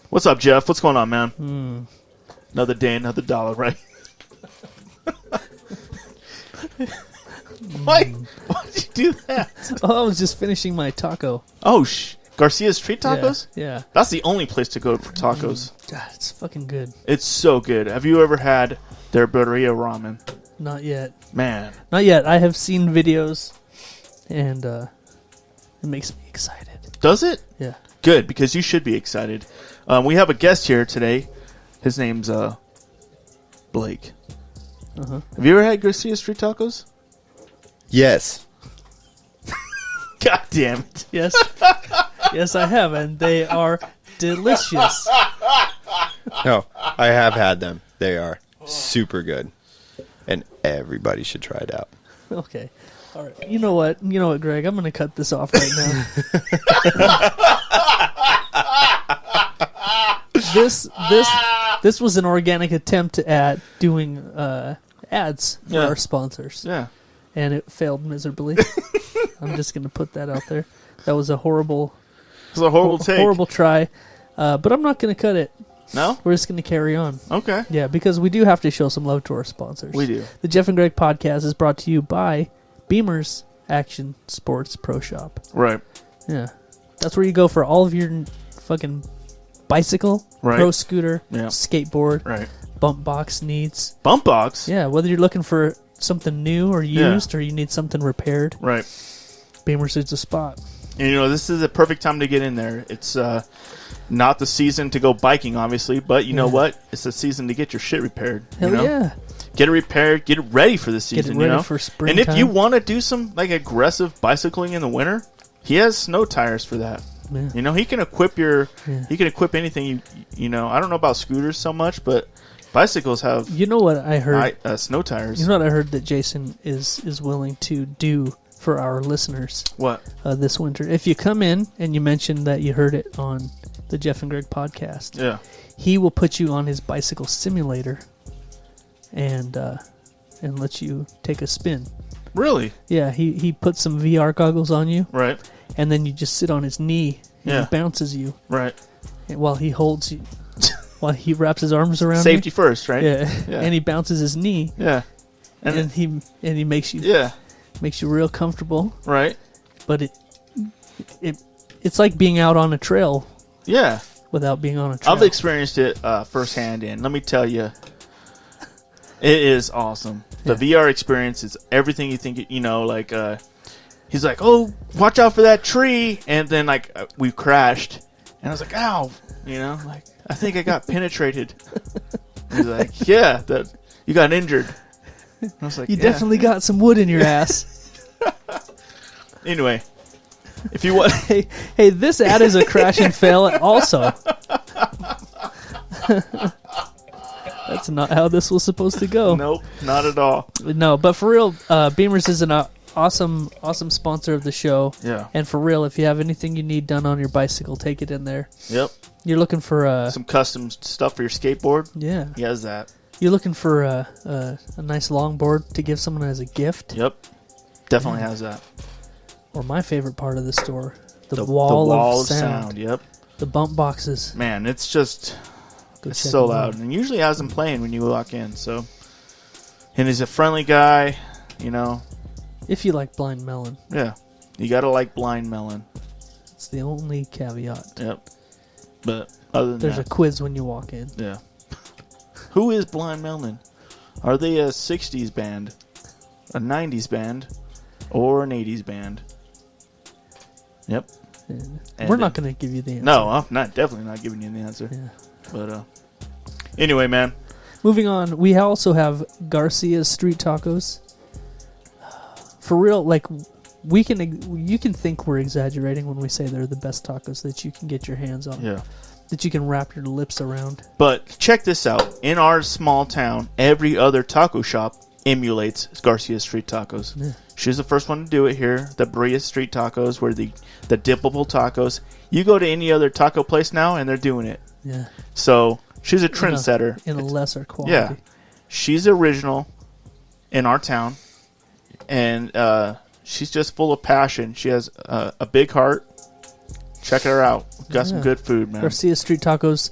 What's up, Jeff? What's going on, man? Another day, another dollar, right? Why'd you do that? Oh, I was just finishing my taco. Oh, Garcia's Street Tacos? Yeah. That's the only place to go for tacos. God, it's fucking good. It's so good. Have you ever had their birria ramen? Not yet. Man. Not yet. I have seen videos, and it makes me excited. Does it? Yeah. Good, because you should be excited. We have a guest here today. His name's Blake. Uh-huh. Have you ever had Garcia Street Tacos? Yes. God damn it. Yes. Yes, I have, and they are delicious. No, I have had them. They are super good. And everybody should try it out. Okay. All right. You know what, Greg? I'm going to cut this off right now. This was an organic attempt at doing ads for our sponsors. Yeah. And it failed miserably. I'm just going to put that out there. That was a horrible... It was a horrible take. Horrible try. But I'm not going to cut it. No? We're just going to carry on. Okay. Yeah, because we do have to show some love to our sponsors. We do. The Jeff and Greg podcast is brought to you by Beamer's Action Sports Pro Shop. Right. Yeah. That's where you go for all of your fucking bicycle, pro scooter, skateboard, bump box needs. Bump box? Yeah, whether you're looking for something new or used or you need something repaired. Right. Beamer's is the spot. And, this is a perfect time to get in there. It's not the season to go biking, obviously, but you know what? It's the season to get your shit repaired. Hell yeah. Get it repaired. Get it ready for the season, Get it ready for springtime. And if you want to do some aggressive bicycling in the winter, he has snow tires for that. Yeah. He can equip he can equip anything you know. I don't know about scooters so much, but bicycles have what I heard? Snow tires. You know what I heard that Jason is willing to do for our listeners? What? This winter. If you come in and you mention that you heard it on the Jeff and Greg podcast, he will put you on his bicycle simulator and let you take a spin. Really? Yeah, he puts some VR goggles on you. Right. And then you just sit on his knee and he bounces you. Right. While he holds you. While he wraps his arms around Safety you. first, right? Yeah. And he bounces his knee. Yeah. And he makes you makes you real comfortable. Right. But it's like being out on a trail. Yeah. Without being on a trail. I've experienced it firsthand, and let me tell you, it is awesome. The VR experience is everything you think. He's like, "Oh, watch out for that tree!" And then we crashed, and I was like, "Ow!" I think I got penetrated. He's like, "Yeah, that you got injured." I was like, "You definitely got some wood in your ass." Anyway, if you want, hey, this ad is a crash and fail also. That's not how this was supposed to go. Nope, not at all. No, but for real, Beamers is an awesome sponsor of the show. Yeah. And for real, if you have anything you need done on your bicycle, take it in there. Yep. You're looking for some custom stuff for your skateboard? Yeah. He has that. You're looking for a nice longboard to give someone as a gift? Yep. Definitely has that. Or my favorite part of the store, the wall of sound. Yep. The bump boxes. Man, it's just... It's so loud. And usually has them playing when you walk in, so... And he's a friendly guy, If you like Blind Melon. Yeah. You gotta like Blind Melon. It's the only caveat. Yep. But other than There's a quiz when you walk in. Yeah. Who is Blind Melon? Are they a 60s band? A 90s band? Or an 80s band? Yep. Yeah. We're not going to give you the answer. No, I'm definitely not giving you the answer. Yeah. But anyway, man. Moving on, we also have Garcia's Street Tacos. For real, you can think we're exaggerating when we say they're the best tacos that you can get your hands on. Yeah. That you can wrap your lips around. But check this out. In our small town, every other taco shop emulates Garcia's Street Tacos. Yeah. She's the first one to do it here. The Bria Street Tacos, where the dippable tacos. You go to any other taco place now, and they're doing it. Yeah. So she's a trendsetter. In a lesser quality. Yeah. She's original in our town, and she's just full of passion. She has a big heart. Check her out. Got some good food, man. Garcia Street Tacos.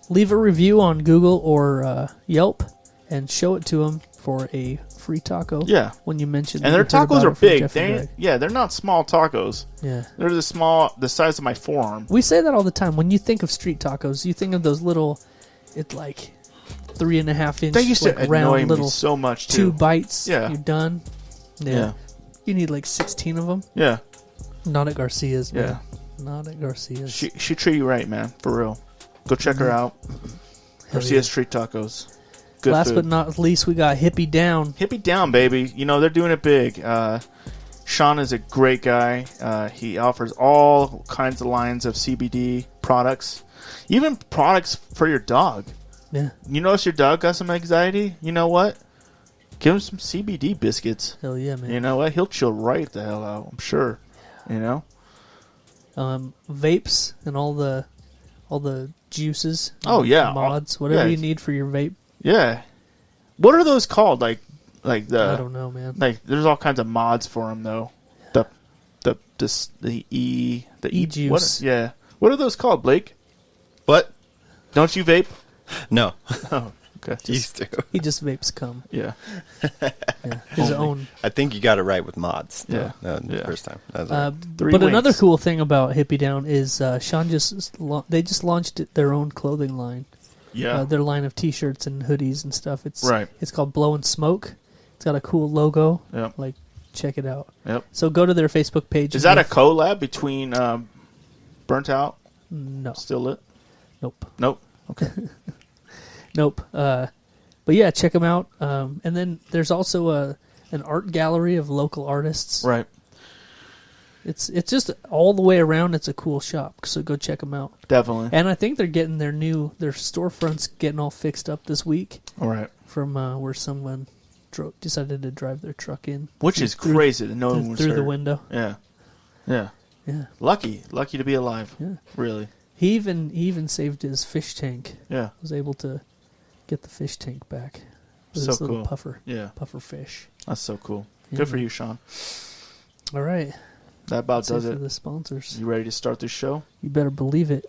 Leave a review on Google or Yelp and show it to them for a free taco. Yeah. When you mention, and their tacos are big. They're not small tacos. Yeah. They're the size of my forearm. We say that all the time. When you think of street tacos, you think of those little, it's like 3.5 inch. They used to round annoy little me so much too. 2 bites. Yeah. You're done. Yeah. You need like 16 of them. Yeah. Not at Garcia's, man. Yeah. Not at Garcia's. She treat you right, man. For real. Go check her out. Garcia Street Tacos. Good Last food. but not least, we got Hippie Down. Hippie Down, baby. You know, they're doing it big. Sean is a great guy. He offers all kinds of lines of CBD products. Even products for your dog. Yeah. You notice your dog got some anxiety? You know what? Give him some CBD biscuits. Hell yeah, man. You know what? He'll chill right the hell out, I'm sure. You know? Vapes and all the juices. Oh, yeah. Mods. Whatever you need for your vape. Yeah. What are those called? Like the I don't know, man. Like there's all kinds of mods for them though. The E-juice. What are those called, Blake? What? Don't you vape? No. Oh, okay. Used to. He just vapes cum. Yeah. His own. I think you got it right with mods. Yeah. The first time. That was But wings. another cool thing about Hippie Down is Sean they just launched their own clothing line. Yeah. Their line of T-shirts and hoodies and stuff. It's Right. It's called Blow and Smoke. It's got a cool logo. Yep. Like, check it out. Yep. So go to their Facebook page. Is that a collab between Burnt Out? No. Still Lit? Nope. Okay. Nope. But yeah, check them out. And then there's also an art gallery of local artists. Right. It's just all the way around. It's a cool shop. So go check them out. Definitely. And I think they're getting their storefronts getting all fixed up this week. All right. From where someone decided to drive their truck in, which is crazy that no one was through the hurt. window. Yeah. Yeah. Yeah. Lucky to be alive. Yeah. Really. He even saved his fish tank. Yeah. Was able to get the fish tank back. With So his little cool. puffer. Yeah. Puffer fish. That's so cool. Yeah, Good for man. you, Sean. All right. That about That's does for it. the sponsors. You ready to start this show? You better believe it.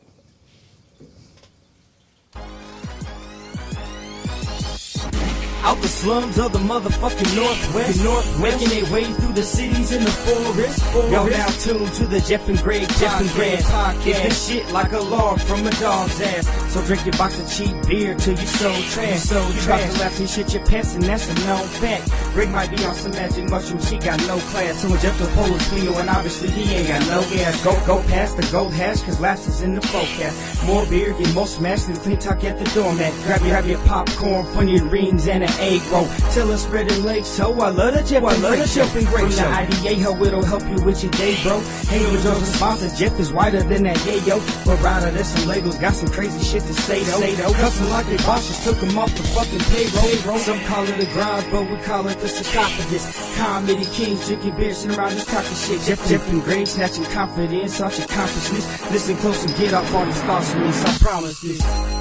Out the slums of the motherfucking Northwest, making their way through the cities in the forest. Y'all now tuned to the Jeff and Greg podcast. It's the shit like a log from a dog's ass. So drink your box of cheap beer till you so trash. You about to laugh and shit your pants, and that's a known fact. Greg might be on some magic mushroom, she got no class. So when Jeff the pole is clean, and obviously he ain't got no gas. Go past the gold hash, cause laughs is in the forecast. More beer, get more smashed than clean talk at the doormat. Grab your popcorn, funyun rings, and an egg roll. Till it's spread in legs, so I love the Jeff and Greg show. From the IDA, how it'll help you with your day, bro. Hey, with your sponsor, Jeff is whiter than that yayo. But rather, there's some Legos, got some crazy shit to say though. Custom like they bosses took them off the fucking payroll. Some call it a garage, but we call it the sarcophagus. Comedy kings drinking beer, sitting around just talking shit. Jeff and Greg snatching confidence off your accomplishments. Listen close and get off all these thoughts from this, I promise this.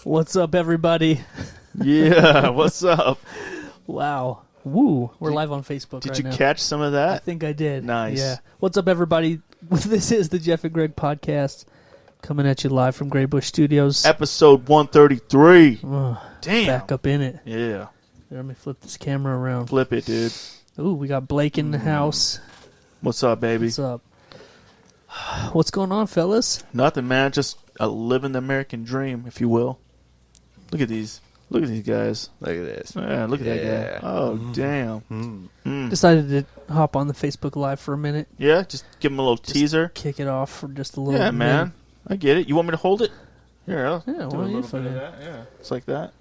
What's up, everybody? Yeah, what's up? Wow. Woo. We're live on Facebook Did right you now. catch some of I that? think I did. Nice. Yeah. What's up, everybody? This is the Jeff and Greg podcast coming at you live from Greybush Studios. Episode 133. Ugh, Damn. back up in it. Yeah. Here, let me flip this camera around. Flip it, dude. Ooh, we got Blake in the house. What's up, baby? What's up? What's going on, fellas? Nothing, man. Just living the American dream, if you will. Look at these. Look at these guys. Look at this. Yeah, look at that guy. Oh, damn. Decided to hop on the Facebook Live for a minute. Yeah, just give him a little teaser. Kick it off for just a little Yeah, minute. man. I get it. You want me to hold it? Here, I'll Yeah, do why a don't you little bit fucking- of that. Yeah, it's like that.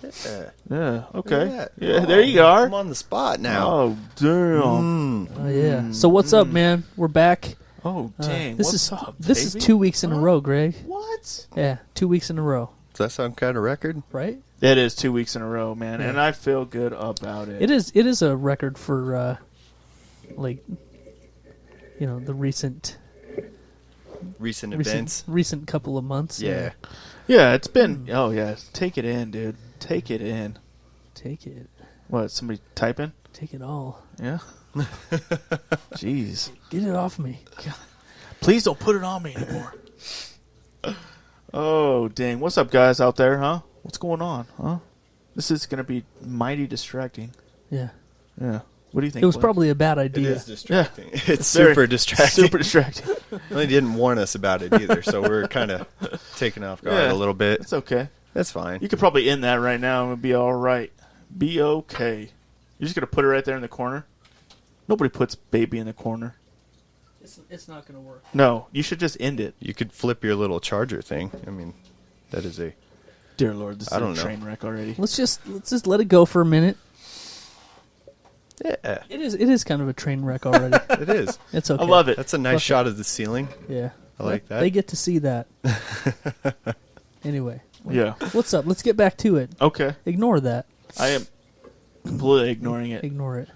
Yeah. Yeah, okay. Yeah. Yeah, there you are. I'm on the spot now. Oh, damn. Oh, yeah. So what's up, man? We're back. Oh, dang. This What's is up, this is baby? 2 weeks in a row, Greg. What? Yeah, 2 weeks in a row. Does that sound kind of record? right? It is 2 weeks in a row, man, and I feel good about it. It is a record for like, you know, the recent Events. recent couple of months. Yeah. Yeah, it's been. Oh yeah, take it in, dude. Take it in. Take it. What? Somebody typing? Take it all. Yeah. Jeez. Get it off me. Please don't put it on me anymore. Oh dang! What's up, guys out there? Huh? What's going on? Huh? This is gonna be mighty distracting. Yeah. Yeah. What do you think? It was Blake? probably a bad It idea. is distracting. It's Very- super distracting. Super distracting. They didn't warn us about it either, so we're kind of taken off guard Yeah. a little bit. It's okay. That's fine. You could probably end that right now and it'd be all right. Be okay. You're just gonna put it right there in the corner. Nobody puts baby in the corner. It's not going to work. No, you should just end it. You could flip your little charger thing. I mean, that is a... Dear Lord, this is I don't a know. train wreck already. Let's just let it go for a minute. Yeah, It is kind of a train wreck already. it is. It's okay. I love it. That's a nice shot of the ceiling. Yeah. I like that. They get to see that. Anyway, Yeah. what's up? Let's get back to it. Okay. Ignore that. I am completely ignoring it. Ignore it.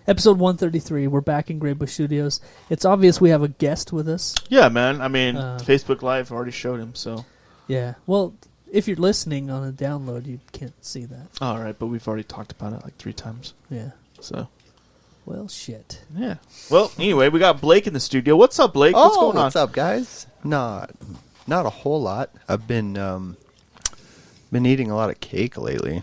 Episode 133. We're back in Greybush Studios. It's obvious we have a guest with us. Yeah, man. I mean, Uh, Facebook Live already showed him, so. Yeah. Well, if you're listening on a download, you can't see that. All right, but we've already talked about it like 3 times. Yeah. So, Well, shit. yeah. Well, anyway, we got Blake in the studio. What's up, Blake? What's going on? What's up, guys? Not a whole lot. I've been eating a lot of cake lately.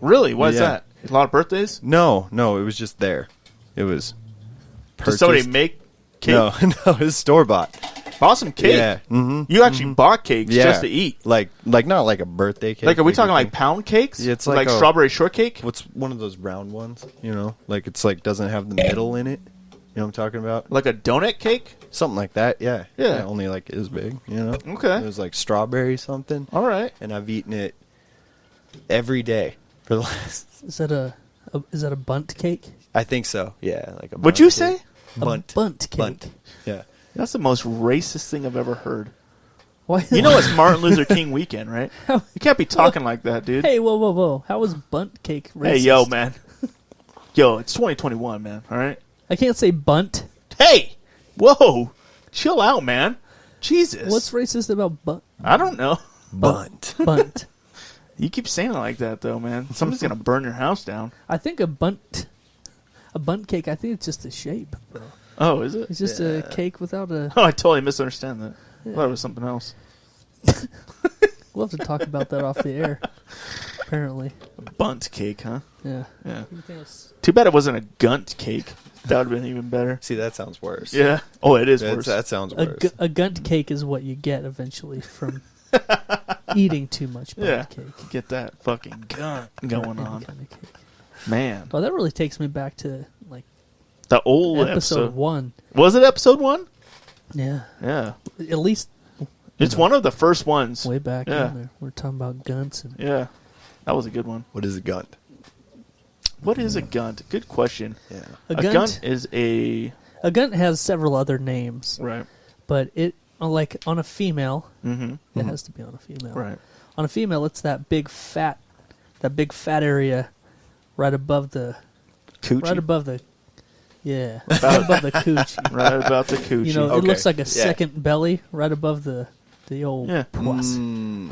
Really? Why is Yeah. that? A lot of birthdays? No, it was just there. It was Did purchased. somebody make cake? No, it was store bought. Awesome cake. Yeah. Mm-hmm. You actually bought cakes Yeah. just to eat. Like not like a birthday cake. Like, are we you talking like think. pound cakes? Yeah, it's With, like a- strawberry shortcake? What's one of those round ones? You know, like it's like doesn't have the middle in it. You know what I'm talking about? Like a donut cake? Something like that. Yeah. Yeah. Only like is big. You know. Okay. It was like strawberry something, All right. and I've eaten it every day for the last. Is that a bunt cake? I think so. Yeah. Like a. What'd bunt you cake. say? Bunt. A bunt cake. Bunt. Yeah. That's the most racist thing I've ever heard. Why? You know it's Martin Luther King weekend, right? You can't be talking like that, dude. Hey, whoa! How is bunt cake racist? Hey, yo, man. Yo, it's 2021, man. All right. I can't say bunt. Hey, whoa, chill out, man. Jesus. What's racist about bunt? I don't know. Bunt. Bunt. You keep saying it like that, though, man. Somebody's gonna burn your house down. I think a bunt cake. I think it's just a shape, bro. Oh, is it? It's just a cake without a. Oh, I totally misunderstand that. I thought it was something else. We'll have to talk about that off the air. Apparently, Bunt cake, huh? yeah. Yeah. Everything else- Too bad it wasn't a gunt cake. That would have been even better. See, that sounds worse. Yeah. Oh, it is worse. That sounds A, worse. a gunt cake is what you get eventually from eating too much bunt Yeah. cake. Get that fucking gunt going on, Kind of cake. man. Well, that really takes me back to like The old episode episode. 1. Was it episode 1? Yeah, Yeah. at least It's one of the first ones. way back Yeah. in there. We're talking about gunts and Yeah. That was a good one. What is a gunt? What is a gunt? Good question. Yeah. a A gunt. gunt is a A gunt has several other names, right. but it like on a female, Mm-hmm. it has to be on a female. Right. On a female, it's that big fat area right above the Coochie. right above the right above the coochie. Right about the coochie. You know, Okay. it looks like a Yeah. second belly right above the old Yeah. poisse.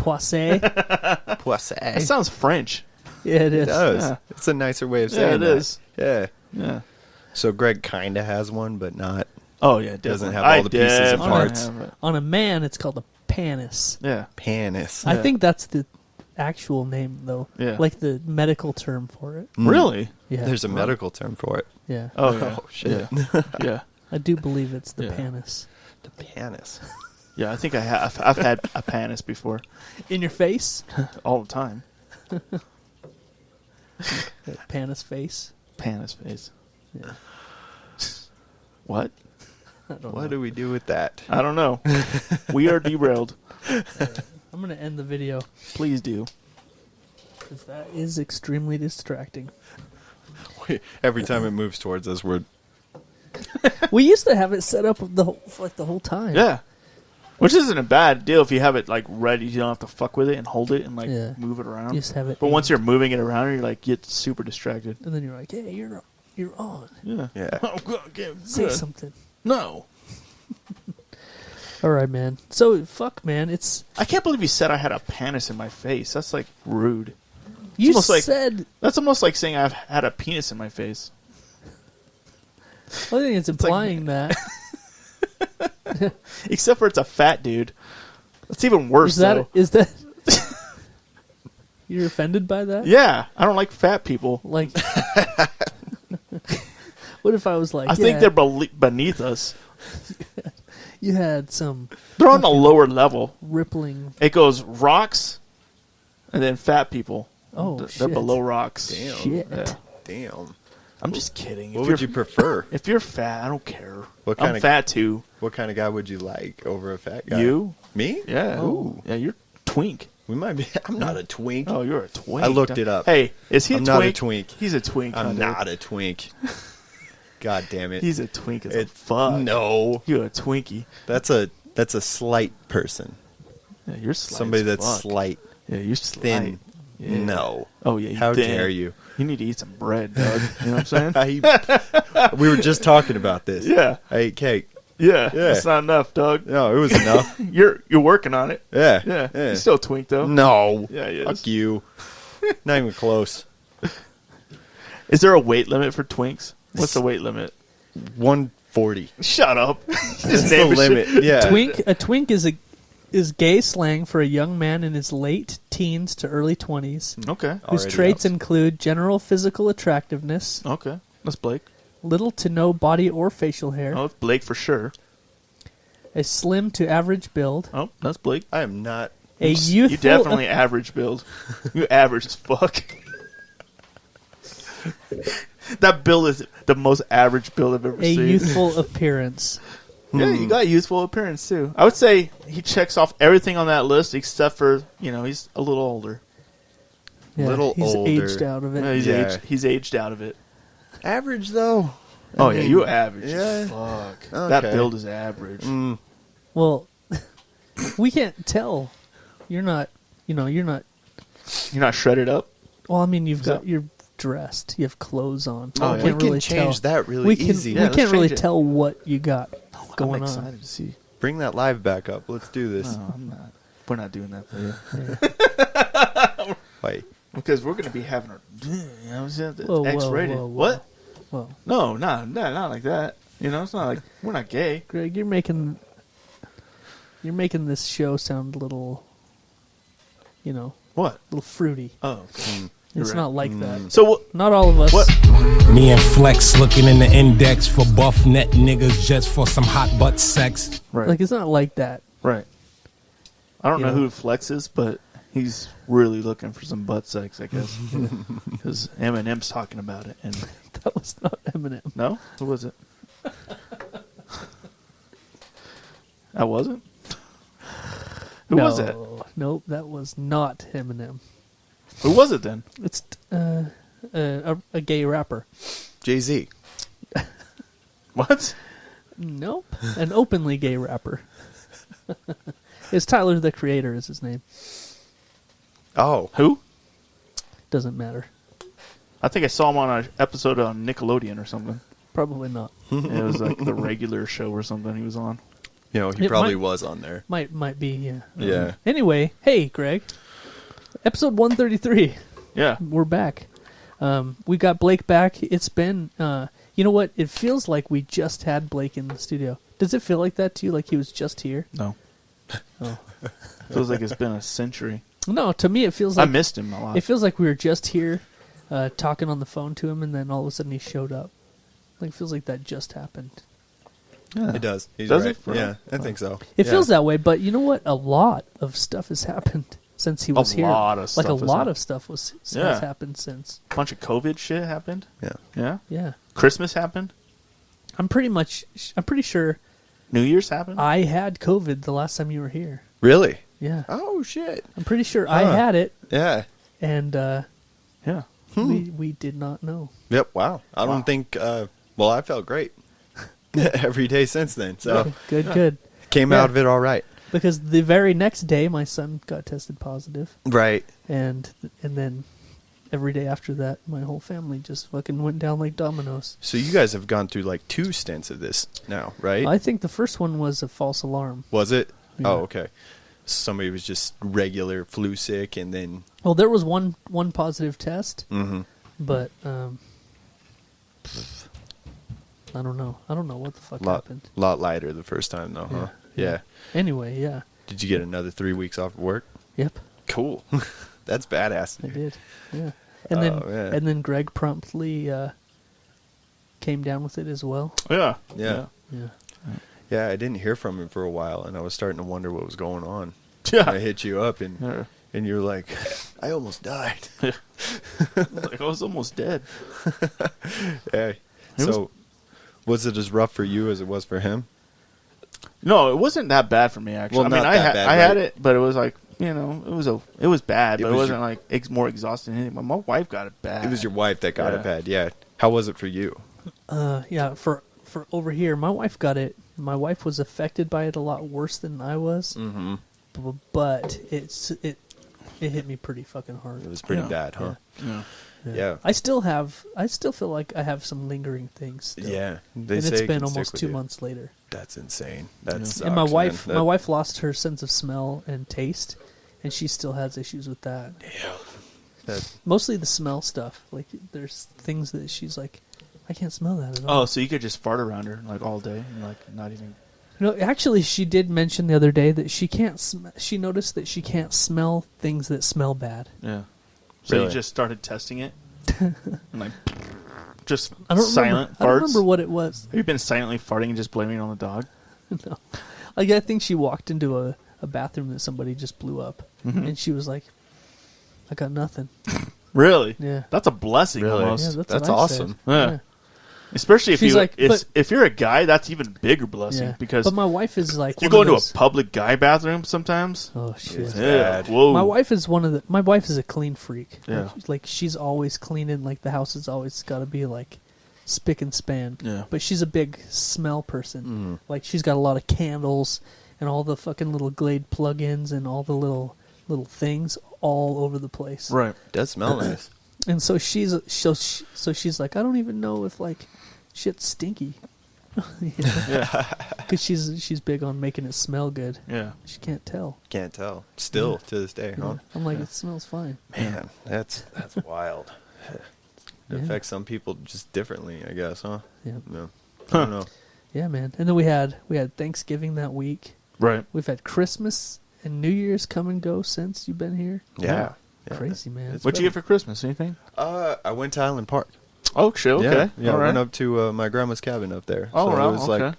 Poisse. That sounds French. Yeah, it is. It does. Yeah. It's a nicer way of Yeah, saying it that. is. Yeah. Yeah. So Greg kind of has one, but not. Oh yeah, definitely. Doesn't have all the pieces and definitely parts. have it. On a man, it's called a panis. Yeah. Panis. I Yeah. think that's the actual name, though. Yeah. Like the medical term for it. Really? Yeah. There's a medical term for it. Yeah. Oh yeah. Oh, shit. Yeah. Yeah. I do believe it's the Yeah. panis. The panis. Yeah, I think I have. I've had a panis before, In your face? all the time. Panis face? Panis face. Yeah. What? I don't What know. do we do with that? I don't know. We are derailed. I'm going to end the video Please do. because that is extremely distracting. Every time it moves towards us, we're We used to have it set up for like the whole time. Yeah. Which isn't a bad deal if you have it like ready. You don't have to fuck with it and hold it and like move it around. You just have it. But once you're moving it around, you're like get super distracted. And then you're like, hey, you're on. Yeah. Yeah. Oh, good. Say something. No. All right, man. So fuck, man. It's. I can't believe you said I had a penis in my face. That's like rude. You almost said. That's almost like saying I've had a penis in my face. I think it's implying that. Except for it's a fat dude. That's even worse. Is that? You're offended by that? Yeah, I don't like fat people. Like, what if I was like? I think they're beneath us. You had some. They're on a lower level. Rippling. It goes rocks, and then fat people. Oh, they're shit. below rocks. Damn. Shit. Yeah. Damn. I'm just kidding. What would you prefer? If you're fat, I don't care. What kind I'm of- fat too. What kind of guy would you like over a fat guy? You? Me? Yeah. Ooh. Yeah, you're twink. We might be. I'm not a twink. Oh, you're a twink. I looked it up. Hey, is he I'm a not twink? a twink. He's a twink. I'm Hunter. not a twink. God damn it. He's a twink as a It's- fuck. No. You're a twinkie. That's a slight person. Yeah, you're slight Somebody as that's fuck. slight. Yeah, you're slight. Thin. Yeah. No. Oh, yeah. How thin. dare you? You need to eat some bread, Doug. You know what I'm saying? We were just talking about this. Yeah. I ate cake. Yeah. Yeah. That's not enough, Doug. No, it was enough. You're working on it. Yeah. Yeah. Yeah. You're still a twink, though. No. Yeah, he is. Fuck you. Not even close. Is there a weight limit for twinks? What's the weight limit? 140. Shut up. That's Just the name a limit. shit. Yeah. A twink is gay slang for a young man in his late teens to early 20s Okay. whose Already traits helps. include general physical attractiveness, Okay. That's Blake. little to no body or facial hair, Oh, it's Blake for sure. a slim to average build, Oh, that's Blake. I am not. a You youthful definitely average build. You average as fuck. That build is the most average build I've ever a seen. youthful appearance. Yeah, you got youthful appearance too. I would say he checks off everything on that list except for, he's a little older. Yeah, Little he's older. aged out of it. Yeah, he's aged out of it. Average, though. Oh, I yeah, mean, you average. yeah. Fuck. Okay. That build is average. Well, we can't tell. You're not. You're not. You're not shredded up? Well, I mean, you're dressed. You have clothes on. Oh, We yeah. can't We can really change tell. that really we can, easy. We Yeah, let's can't really change it. tell what you got I'm going on. excited to see. Bring that live back up. Let's do this. No, I'm not. We're not doing that for you. Wait. Because we're going to be having our Whoa, X-rated. whoa, whoa. What? Well, No, not like that. It's not like we're not gay. Greg, you're making this show sound a little, What? a little fruity. Oh, okay. You're It's right. not like that. So Not all of us. what? Me and Flex looking in the index for buff net niggas just for some hot butt sex. Right. Like, it's not like that. Right. I don't You know know. who Flex is, but he's really looking for some butt sex, I guess. Because Eminem's talking about it. And That was not Eminem. no, who was it? That wasn't. Who was it? Nope, that was not Eminem. Who was it then? It's a gay rapper. Jay-Z. What? Nope, an openly gay rapper. It's Tyler the Creator is his name. Oh. Who? Doesn't matter. I think I saw him on an episode on Nickelodeon or something. Probably not. It was like the regular show or something he was on. He It probably might- was on there. Might be, yeah. Yeah. Anyway, hey, Greg. Episode 133. Yeah. We're back. We got Blake back. It's been, you know what? It feels like we just had Blake in the studio. Does it feel like that to you? Like he was just here? No. Oh. Feels like it's been a century. No, to me it feels I like missed him a lot. it feels like we were just here, talking on the phone to him, and then all of a sudden he showed up. Like it feels like that just happened. Yeah. It does. He's Does right. it? For Yeah, real? I think so. It Yeah. feels that way, but you know what? A lot of stuff has happened since he was here. lot of like stuff a has lot happened. of stuff has Yeah. happened since. A bunch of COVID shit happened. Yeah. Yeah. Yeah, Christmas happened. I'm pretty sure New Year's happened. I had COVID the last time you were here. Really? Yeah, Oh, shit. I'm pretty sure I Huh. had it, Yeah. and yeah. we did not know. Yep. Wow. I don't think. Well, I felt great every day since then. So Good. came Yeah. out of it all right. Because the very next day, my son got tested positive, Right. and then every day after that, my whole family just fucking went down like dominoes. So you guys have gone through like 2 stints of this now, right? I think the first one was a false alarm. Was it? Yeah. Oh, okay. Somebody was just regular flu sick, and then Well, there was one positive test, Mhm. but I don't know. I don't know what the fuck happened. lot lighter the first time though, huh? Yeah. Anyway, yeah. Did you get another 3 weeks off of work? Yep, Cool. That's badass. I did. Yeah. And then Oh, man. and then Greg promptly came down with it as well. Yeah. Yeah. Yeah. Yeah, I didn't hear from him for a while, and I was starting to wonder what was going on. Yeah. I hit you up, and Yeah. and you're like, I almost died. Like, I was almost dead. Hey. So, was it as rough for you as it was for him? No, it wasn't that bad for me, actually. Well, I mean, not that bad, I had right? it, but it was like, it was bad, It but it was wasn't like more exhausting than anything. But my wife got it bad. It was your wife that got Yeah. it bad. Yeah. How was it for you? Yeah, for over here, my wife got it. My wife was affected by it a lot worse than I was. Mm-hmm. But it hit me pretty fucking hard. It was pretty Yeah. bad, huh? Yeah. Yeah. I still feel like I have some lingering things. Still. Yeah. They And say it's it been can stick almost with 2 you. months later. That's insane. That's And my wife lost her sense of smell and taste, and she still has issues with that. That, Mostly the smell stuff. Like there's things that she's like, I can't smell that at all. Oh, so you could just fart around her like all day and like not even. No, actually, she did mention the other day that she can't. She noticed that she can't smell things that smell bad. Yeah. So Really? you just started testing it, and like just I don't silent remember. I don't farts. remember what it was. Have you been silently farting and just blaming it on the dog? No, like I think she walked into a bathroom that somebody just blew up, Mm-hmm. and she was like, "I got nothing." Really? Yeah. That's a blessing Really? almost. Yeah, That's what I awesome. said. Yeah. Especially if She's you like, but- if you're a guy, that's even bigger blessing Yeah. because But my wife is like you one go of into those- a public guy bathroom sometimes. Oh shit! It's Yeah. bad. Whoa. My wife is my wife is a clean freak. Yeah. Like she's always cleaning. Like the house has always got to be like spick and span. Yeah. But she's a big smell person. Mm-hmm. Like she's got a lot of candles and all the fucking little Glade plug-ins and all the little things all over the place. Right. It does smell nice. And so she's like, I don't even know if like shit's stinky. Yeah. Because she's big on making it smell good. Yeah. She can't tell. Can't tell. Still to this day, huh? I'm like, it smells fine. Man, that's wild. It Yeah. affects some people just differently, I guess, huh? Yeah. No. I don't know. Yeah, man. And then we had Thanksgiving that week. Right. We've had Christmas and New Year's come and go since you've been here. Yeah. Crazy, man. It's What'd you get for Christmas? Anything? I went to Island Park. Oh shit. Okay. Yeah, yeah. All I right. went up to my grandma's cabin up there. Oh, so wow, it was okay. like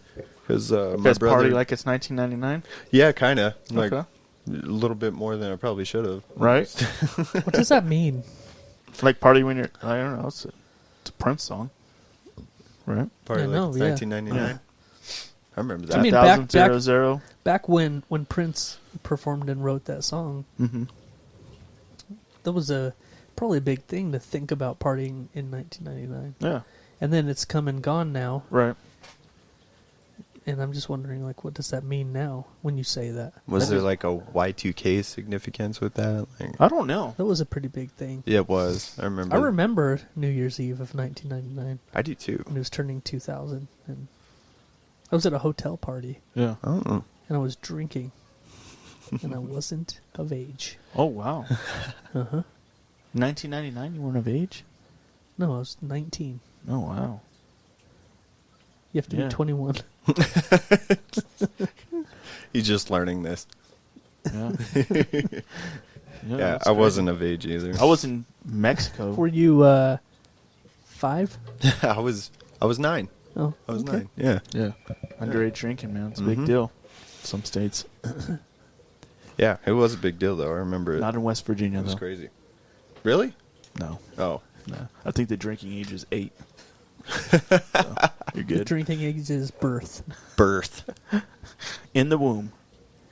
because my Best brother. party like it's 1999. Yeah, kind of. Like Okay. a little bit more than I probably should have. Right. What does that mean? Like party when you're. I don't know. It's a Prince song. Right. Party I like know, it's yeah. 1999. I remember that. I mean, 2000 back when Prince performed and wrote that song, Mm-hmm. that was probably a big thing to think about partying in 1999. Yeah. And then it's come and gone now, Right. and I'm just wondering, like, what does that mean now when you say that? Was That there is- like a Y2K significance with that? Like, I don't know. That was a pretty big thing. yeah, it was. I remember. I remember New Year's Eve of 1999 I do too. when it was turning 2000, and I was at a hotel party Yeah. Oh, and I was drinking, and I wasn't of age. Oh wow. Uh huh. 1999. You weren't of age. No, I was 19. Oh wow. You have to Yeah. be 21. he's just learning this. Yeah. Yeah, that's I crazy. wasn't of age either. I was in Mexico. Were you 5? I was 9. Oh, I was okay. 9. Yeah. Yeah. Underage drinking, man. It's a big Mhm. deal. Some states. Yeah, it was a big deal though. I remember it. Not in West Virginia It was though. crazy. Really? No. Oh. No. I think the drinking age is 8. So, you're The good. drinking age is birth. Birth. In the womb.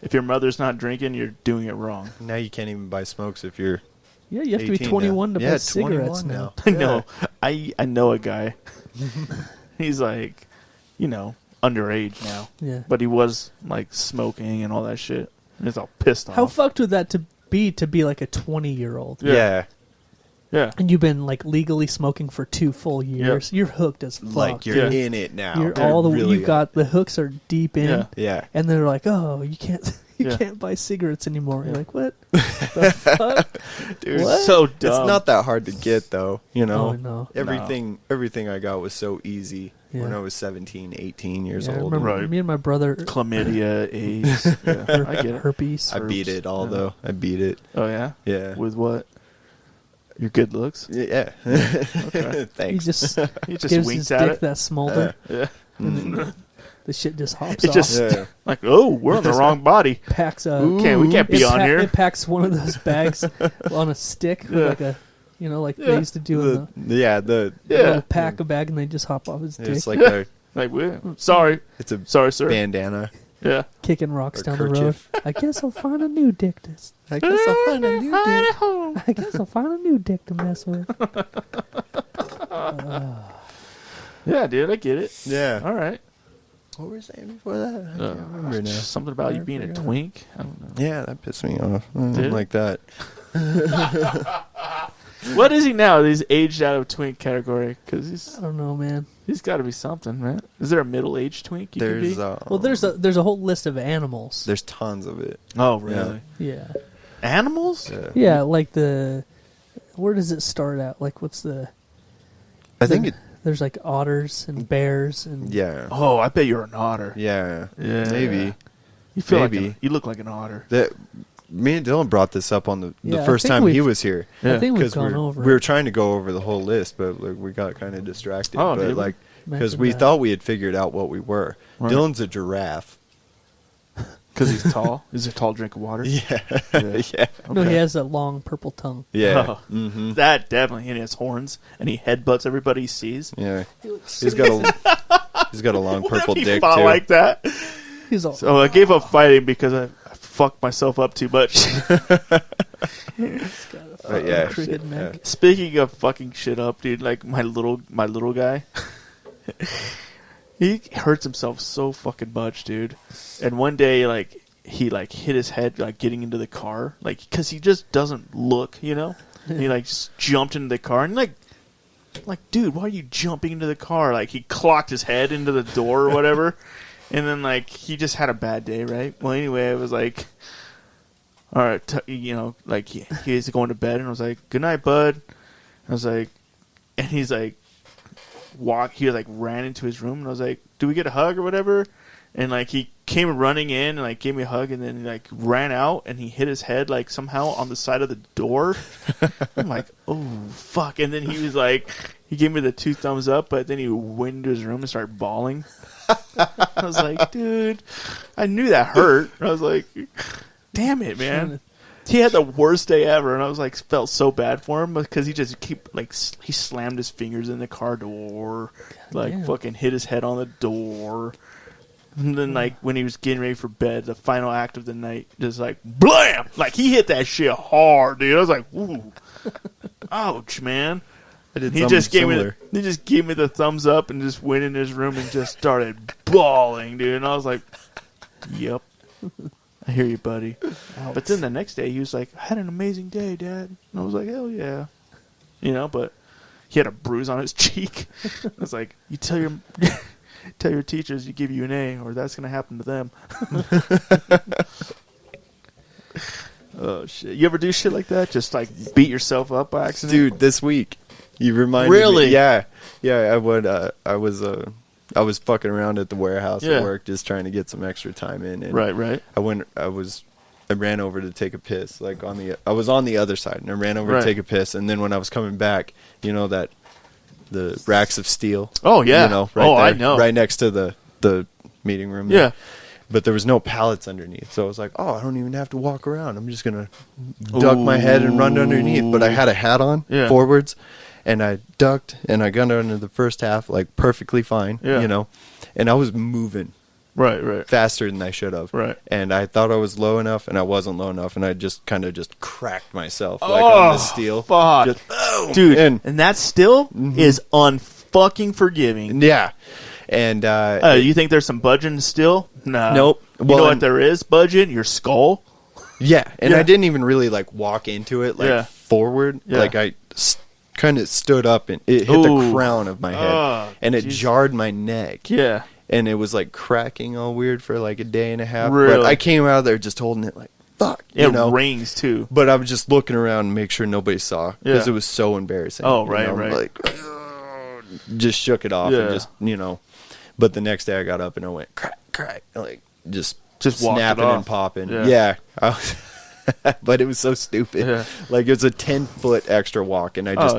If your mother's not drinking, you're doing it wrong. Now you can't even buy smokes if you're Yeah, you have to be 18 now. 21 to Yeah, buy cigarettes 21 now. I know. I know a guy. He's like, you know, underage now. Yeah. But he was like smoking and all that shit. And he's all pissed off. How fucked would that be like a 20-year-old? Yeah. Yeah. And you've been like legally smoking for 2 full years. You're hooked as fuck. Like you're in it now. You're all the you got the hooks are deep in. Yeah. And they're like, oh, you can't can't buy cigarettes anymore. You're like, what? The fuck? Dude, What? So dumb. it's not that hard to get though. You know, Oh, no. everything I got was so easy when Yeah. I was 17, 18 years Yeah, I old. remember Right. me and my brother. Chlamydia, AIDS. Yeah, I get it. Herpes. I beat it all Yeah. though. I beat it. Oh, yeah? Yeah. With what? Your good looks? Yeah. Okay. He Thanks. just He just gives winks his at dick it. that smolder. Yeah. The shit just hops It off. just Yeah. like, oh, we're on the wrong body. Packs a. We can't be on here. It packs one of those bags on a stick with like a, like they used to do in the the little pack a bag, and they just hop off his dick, it's like a Like, sorry. it's a Sorry, sir. bandana. Yeah. kicking rocks Or down the road. kerchief. I guess I'll find a new dick to. I guess I'll find a new dick. I guess I'll find a new dick to mess with. Yeah, dude, I get it. Yeah. All right. What were we saying before that? I can't remember now. Something about you being a twink. I don't know. Yeah, that pissed me off. I Did don't it? like that. What is he now? He's aged out of twink category because I don't know, man. he's got to be something, man. Is there a middle-aged twink you could be? Well, there's a whole list of animals. there's tons of it. Oh, really? Yeah, Animals? yeah. Like where does it start out? Like, what's the? I think it. There's like otters and bears and Yeah. Oh, I bet you're an otter. Yeah. Yeah. Maybe. You feel Maybe. like you look like an otter. That. Me and Dylan brought this up on the Yeah, I first think time he we've- was here. Yeah. I think we've Because gone over. we were trying to go over the whole list, but like, we got kind of distracted. Oh, but did we? like, because Mentioned we that. thought we had figured out what we were. Right. Dylan's a giraffe. Because he's tall. He's a tall drink of water. Yeah. Yeah. Yeah. No, he has a long purple tongue. Yeah. Oh. Mm-hmm. That definitely. And he has horns, and he headbutts everybody he sees. Yeah. He's got a long purple What if he dick fought too. like that? He's all. So I gave up fighting because I fucked myself up too much. But yeah, crooked shit, neck. yeah. Speaking of fucking shit up, dude, like my little guy, he hurts himself so fucking much, dude. And one day, like he like hit his head like getting into the car, like because he just doesn't look, you know. He like just jumped into the car and like, dude, why are you jumping into the car? Like he clocked his head into the door or whatever, and then like he just had a bad day, right? Well, anyway, it was like. All right, like he was going to bed, and I was like, "Good night, bud." I was like, and he's like, he like ran into his room, and I was like, "Do we get a hug or whatever?" And like he came running in and like gave me a hug, and then he like ran out, and he hit his head like somehow on the side of the door. I'm like, "Oh fuck!" And then he was like, he gave me the 2 thumbs up, but then he went into his room and started bawling. I was like, "Dude, I knew that hurt." I was like. Damn it, man! He had the worst day ever, and I was like, felt so bad for him because he just he slammed his fingers in the car door, like damn. fucking hit his head on the door, and then like when he was getting ready for bed, the final act of the night, just like blam, like he hit that shit hard, dude. I was like, ooh, ouch, man. I did He something just gave similar. me the thumbs up and just went in his room and just started bawling, dude. And I was like, yep. I hear you, buddy. But then the next day, he was like, I had an amazing day, Dad. And I was like, hell yeah. But he had a bruise on his cheek. I was like, you tell your teachers you give you an A, or that's going to happen to them. Oh, shit. You ever do shit like that? Just, like, beat yourself up by accident? Dude, this week you reminded Really? me. Yeah. I would. I was fucking around at the warehouse Yeah. at work, just trying to get some extra time in. And Right. I ran over to take a piss. Like I was on the other side, and I ran over Right. to take a piss. And then when I was coming back, the racks of steel. Oh, yeah. Right Oh, there, I know. right next to the meeting room. there. Yeah. But there was no pallets underneath, so I was like, "Oh, I don't even have to walk around. I'm just gonna duck my head and run underneath." But I had a hat on forwards, and I ducked and I got under the first half like perfectly fine, and I was moving Right. faster than I should have. Right. And I thought I was low enough, and I wasn't low enough, and I just kind of just cracked myself like on the steel. Fuck. Just, boom! Dude, And and that still is unfucking forgiving. yeah. And you think there's some budging still? No. Nope. You know what there is budging? Your skull. Yeah, and I didn't even really like walk into it forward. Yeah. Like I kind of stood up and it hit the crown of my head, and it jarred my neck. Yeah. And it was like cracking all weird for like a day and a half. Really? But I came out of there just holding it like, fuck. It you know? rings too. But I was just looking around and make sure nobody saw because it was so embarrassing. Oh, right. Like, just shook it off and just, But the next day I got up and I went crack, crack, like just snapping and popping. Yeah. But it was so stupid. Yeah. Like it was a 10-foot extra walk, and I just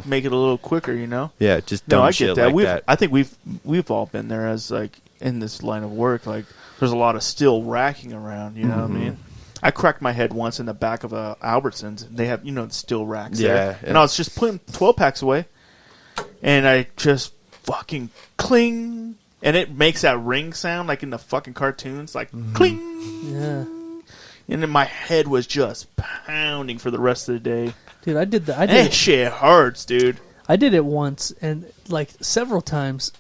make it a little quicker, Yeah, just dumb shit that. like that. I think we've all been there as like in this line of work. Like there's a lot of steel racking around. You know what I mean? I cracked my head once in the back of a Albertsons. They have the steel racks there, and I was just putting 12 packs away, and I just fucking cling, and it makes that ring sound like in the fucking cartoons, like cling. Yeah. And then my head was just pounding for the rest of the day. Dude, I did that. That shit hurts, dude. I did it once, and like several times,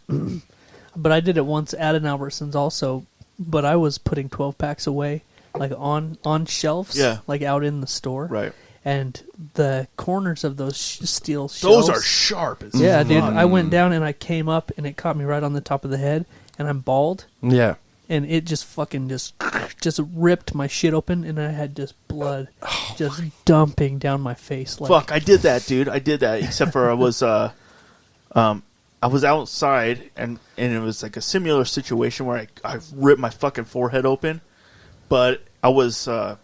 but I did it once at an Albertsons also. But I was putting 12 packs away, like on shelves, like out in the store, right? And the corners of those steel shelves, those are sharp as fuck. Dude. I went down and I came up, and it caught me right on the top of the head, and I'm bald. Yeah. And it just fucking just ripped my shit open, and I had just blood just dumping down my face. Like, fuck, I did that, dude. I did that, except for I was outside, and it was like a similar situation where I ripped my fucking forehead open, but I was I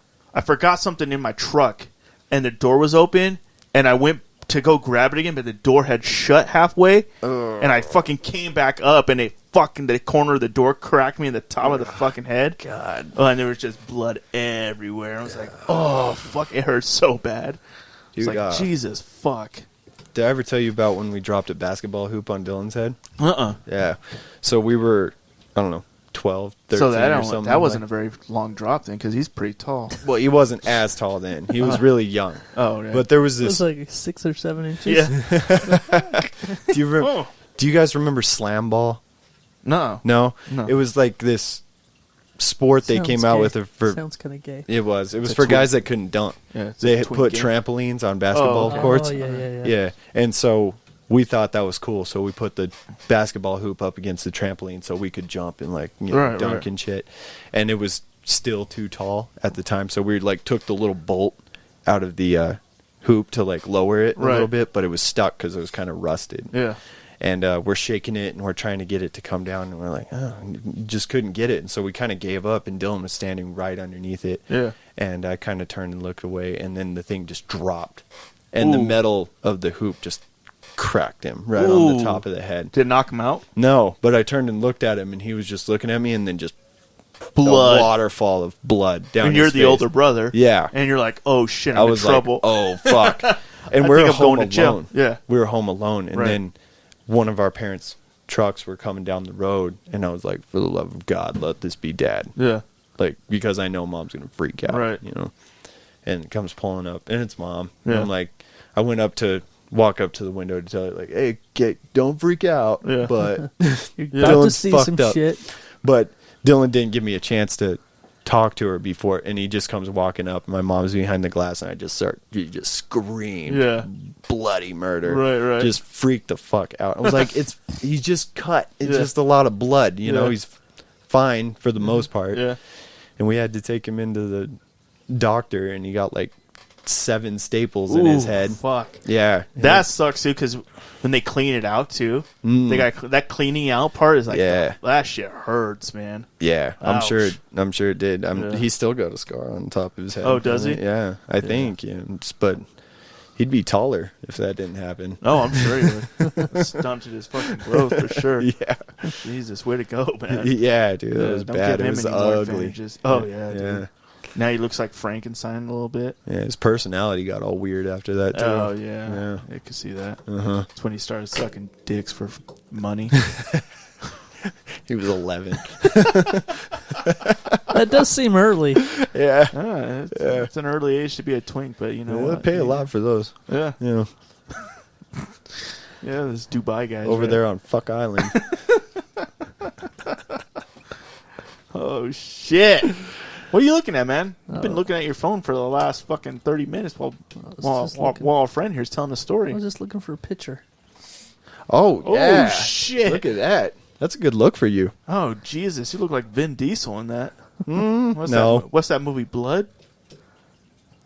forgot something in my truck, and the door was open, and I went to go grab it again, but the door had shut halfway, and I fucking came back up, and the corner of the door cracked me in the top of the fucking head. God. Oh, and there was just blood everywhere. I was like, oh, fuck, it hurts so bad. It's like, Jesus, fuck. Did I ever tell you about when we dropped a basketball hoop on Dylan's head? Yeah. So we were, I don't know, 12, 13 or something. That wasn't a very long drop then, because he's pretty tall. Well, he wasn't as tall then. He was really young. Oh, yeah. But there was this... It was like 6 or 7 inches. Yeah. Do you guys remember slam ball? No. It was like this sport they came out with. Sounds kind of gay. It was for guys that couldn't dunk. Yeah, they had put trampolines on basketball courts. Yeah. And so we thought that was cool. So we put the basketball hoop up against the trampoline so we could jump and dunk and shit. And it was still too tall at the time, so we took the little bolt out of the hoop to lower it a little bit, but it was stuck because it was kind of rusted. Yeah. And we're shaking it, and we're trying to get it to come down, and we're like, oh, just couldn't get it. And so we kind of gave up, and Dylan was standing right underneath it. Yeah. And I kind of turned and looked away, and then the thing just dropped. And the metal of the hoop just cracked him right on the top of the head. Did it knock him out? No, but I turned and looked at him, and he was just looking at me, and then just blood. A waterfall of blood down and his you're face. the older brother. Yeah. And you're like, oh, shit, I'm in trouble. Like, oh, fuck. And we're home alone. Jail. Yeah. We were home alone, and then one of our parents' trucks were coming down the road, and I was like, for the love of God, let this be Dad. Yeah. Because I know Mom's going to freak out. Right. And it comes pulling up, and it's Mom. Yeah. And I'm like, I went up to walk up to the window to tell her, hey, don't freak out. Yeah. But you're about to see some shit. But Dylan didn't give me a chance to talk to her before, and he just comes walking up, and my mom's behind the glass, and I just scream, bloody murder, right, just freaked the fuck out. I was like, he's just cut, it's just a lot of blood, he's fine for the most part, and we had to take him into the doctor, and he got 7 staples in his head. Fuck. Yeah. That sucks too, because when they clean it out too, they got that cleaning out part is that shit hurts, man. Yeah, Ouch. I'm sure it did. He's still got a scar on top of his head. Oh, does he? Yeah, I think. Yeah. But he'd be taller if that didn't happen. Oh, I'm sure he would. Stunted his fucking growth for sure. Yeah. Jesus, way to go, man. Yeah, dude, that was bad. It was ugly. Oh yeah, dude. Now he looks like Frankenstein a little bit. Yeah, his personality got all weird after that, too. Oh, yeah. I could see that. Uh-huh. That's when he started sucking dicks for money. He was 11. That does seem early. Yeah. It's an early age to be a twink, but you know they pay a lot for those. Yeah. Yeah, those Dubai guys. Over there on Fuck Island. Oh, shit. What are you looking at, man? You've been looking at your phone for the last fucking 30 minutes while our friend here's telling a story. I was just looking for a picture. Oh, yeah. Oh, shit. Look at that. That's a good look for you. Oh, Jesus. You look like Vin Diesel in that. What's that movie, Blood?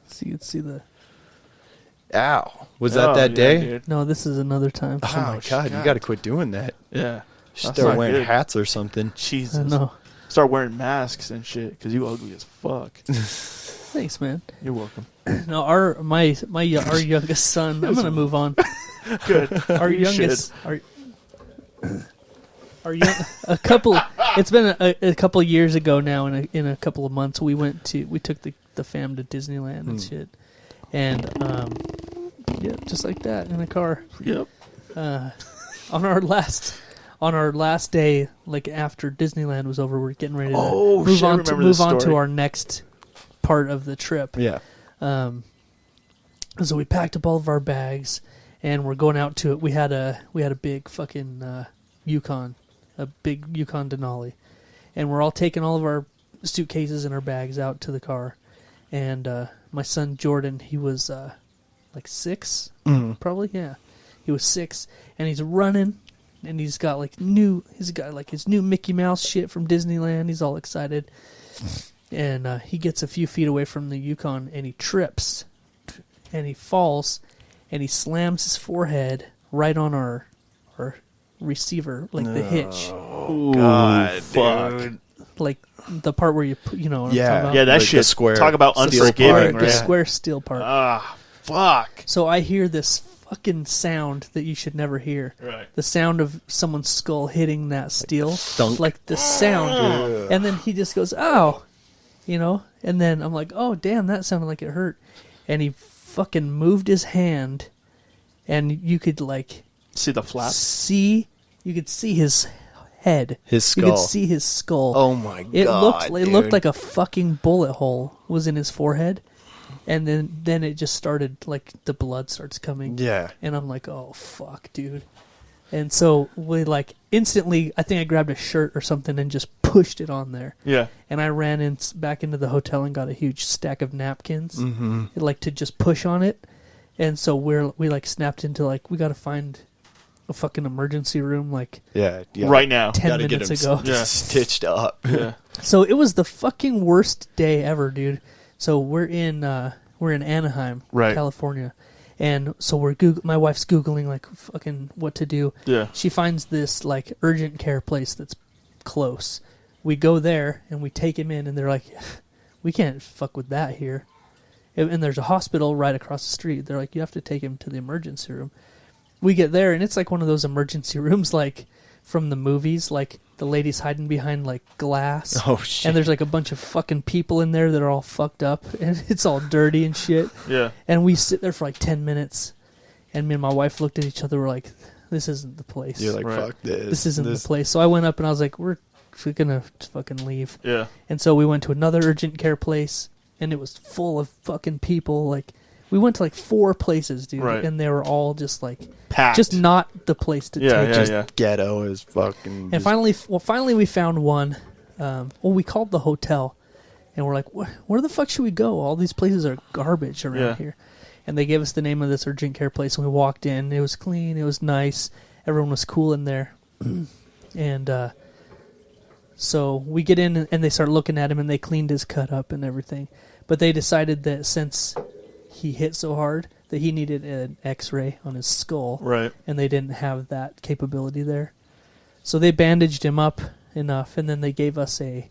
So you can see the... Ow. Was that day? Dude. No, this is another time. Oh, my God. You got to quit doing that. Yeah. You should start wearing hats or something. Jesus. I know. Start wearing masks and shit because you ugly as fuck. Thanks, man. You're welcome. No, our youngest son. I'm gonna move on. Good. Our youngest, It's been a couple years ago now. In a couple of months, we took the fam to Disneyland and shit, and yeah, just like that in a car. Yep. On our last day, like after Disneyland was over, we're getting ready to move on to our next part of the trip. Yeah. So we packed up all of our bags, and we're going out to it. We had a big fucking Yukon, a big Yukon Denali, and we're all taking all of our suitcases and our bags out to the car. And my son Jordan, he was like 6, probably, yeah. He was 6, and he's running. And he's got his new Mickey Mouse shit from Disneyland. He's all excited. And he gets a few feet away from the Yukon and he trips. And he falls and he slams his forehead right on our receiver, like the hitch. Oh, God, fuck. Dude. Like the part where you put, you know what I'm talking about? Yeah, that like shit. Square, talk about unforgiving, right? The square steel part. Ah, fuck. So I hear this fucking sound that you should never hear. Right. The sound of someone's skull hitting that steel. thunk. Like the sound. And then he just goes, ow. You know? And then I'm like, oh, damn, that sounded like it hurt. And he fucking moved his hand, and you could, like... See the flap? You could see his head. His skull. You could see his skull. Oh, my God, It looked like a fucking bullet hole was in his forehead. And then it just started, like, the blood starts coming. Yeah. And I'm like, oh, fuck, dude. And so we, like, instantly, I think I grabbed a shirt or something and just pushed it on there. Yeah. And I ran back into the hotel and got a huge stack of napkins, like, to just push on it. And so we like, snapped into, like, we got to find a fucking emergency room, like, right now. 10 minutes ago. Stitched up. Yeah. So it was the fucking worst day ever, dude. So we're in Anaheim, California, and so my wife's Googling, like, fucking what to do. Yeah. She finds this, like, urgent care place that's close. We go there and we take him in, and they're like, we can't fuck with that here. And there's a hospital right across the street. They're like, you have to take him to the emergency room. We get there, and it's like one of those emergency rooms, like, from the movies, like, the lady's hiding behind, like, glass. Oh, shit. And there's, like, a bunch of fucking people in there that are all fucked up, and it's all dirty and shit. Yeah. And we sit there for, like, 10 minutes, and me and my wife looked at each other, we're like, this isn't the place. You're like, fuck this. This isn't the place. So I went up, and I was like, we're gonna fucking leave. Yeah. And so we went to another urgent care place, and it was full of fucking people, like... We went to, like, 4 places, dude, and they were all just, like... Packed. Just not the place to take. Yeah. Ghetto is fucking... And finally we found one. We called the hotel, and we're like, where the fuck should we go? All these places are garbage around here. And they gave us the name of this urgent care place, and we walked in. It was clean. It was nice. Everyone was cool in there. And so we get in, and they start looking at him, and they cleaned his cut up and everything. But they decided that since... he hit so hard that he needed an x-ray on his skull. Right. And they didn't have that capability there. So they bandaged him up enough, and then they gave us a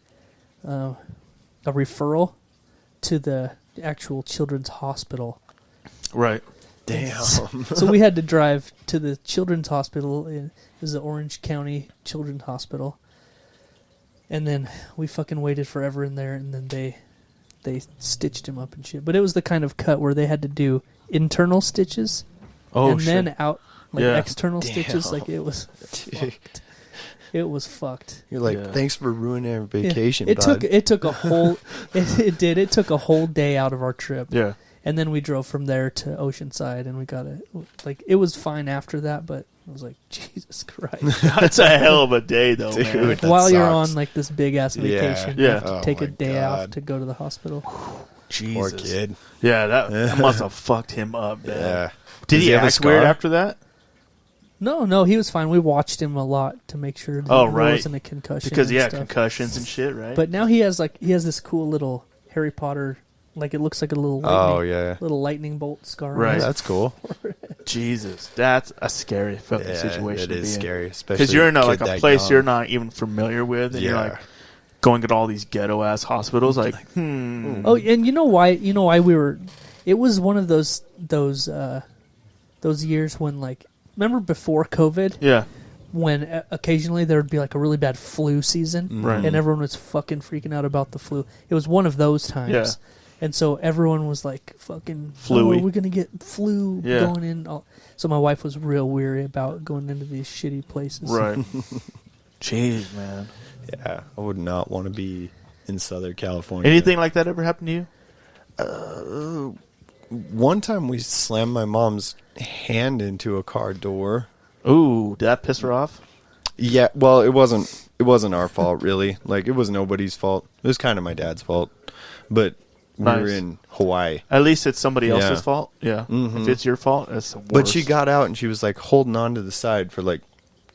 referral to the actual children's hospital. Right. Damn. So we had to drive to the children's hospital. It was the Orange County Children's Hospital. And then we fucking waited forever in there, and then they stitched him up and shit. But it was the kind of cut where they had to do internal stitches then out, like, external stitches. Like, it was fucked. It was fucked. You're like, thanks for ruining our vacation, It bud. took a whole... It took a whole day out of our trip. Yeah. And then we drove from there to Oceanside, and we got it was fine after that, but I was like, Jesus Christ. That's a hell of a day, though, Dude, man. While you're on like this big-ass vacation, you Yeah. have to take a day off to go to the hospital. Jesus. Poor kid. Yeah, that must have fucked him up, man. Yeah. Did he have a act weird scar? after that? No, he was fine. We watched him a lot to make sure that there wasn't a concussion. Because he and had stuff. concussions and shit, right? But now he has this cool little Harry Potter, like it looks like a little little lightning bolt scar. Right. That's cool. Jesus, that's a scary fucking situation. It is scary, especially because you're in a place young. you're not even familiar with, and you're like going to all these ghetto ass hospitals. Like, Oh, and you know why? You know why we were? It was one of those years when, like, remember before COVID? Yeah. When occasionally there would be like a really bad flu season, Right. and everyone was fucking freaking out about the flu. It was one of those times. Yeah. And so everyone was like, fucking, Flu-y. we're going to get flu Yeah. going in. So my wife was real weary about going into these shitty places. Right. Jeez, man. Yeah, I would not want to be in Southern California. Anything like that ever happened to you? One time we slammed my mom's hand into a car door. Ooh, did that piss her off? Yeah, well, it wasn't our fault, really. Like, it was nobody's fault. It was kind of my dad's fault. But we were in Hawaii. At least it's somebody else's Yeah. fault. Yeah. Mhm. If it's your fault, it's the worst. But she got out and she was like holding on to the side for like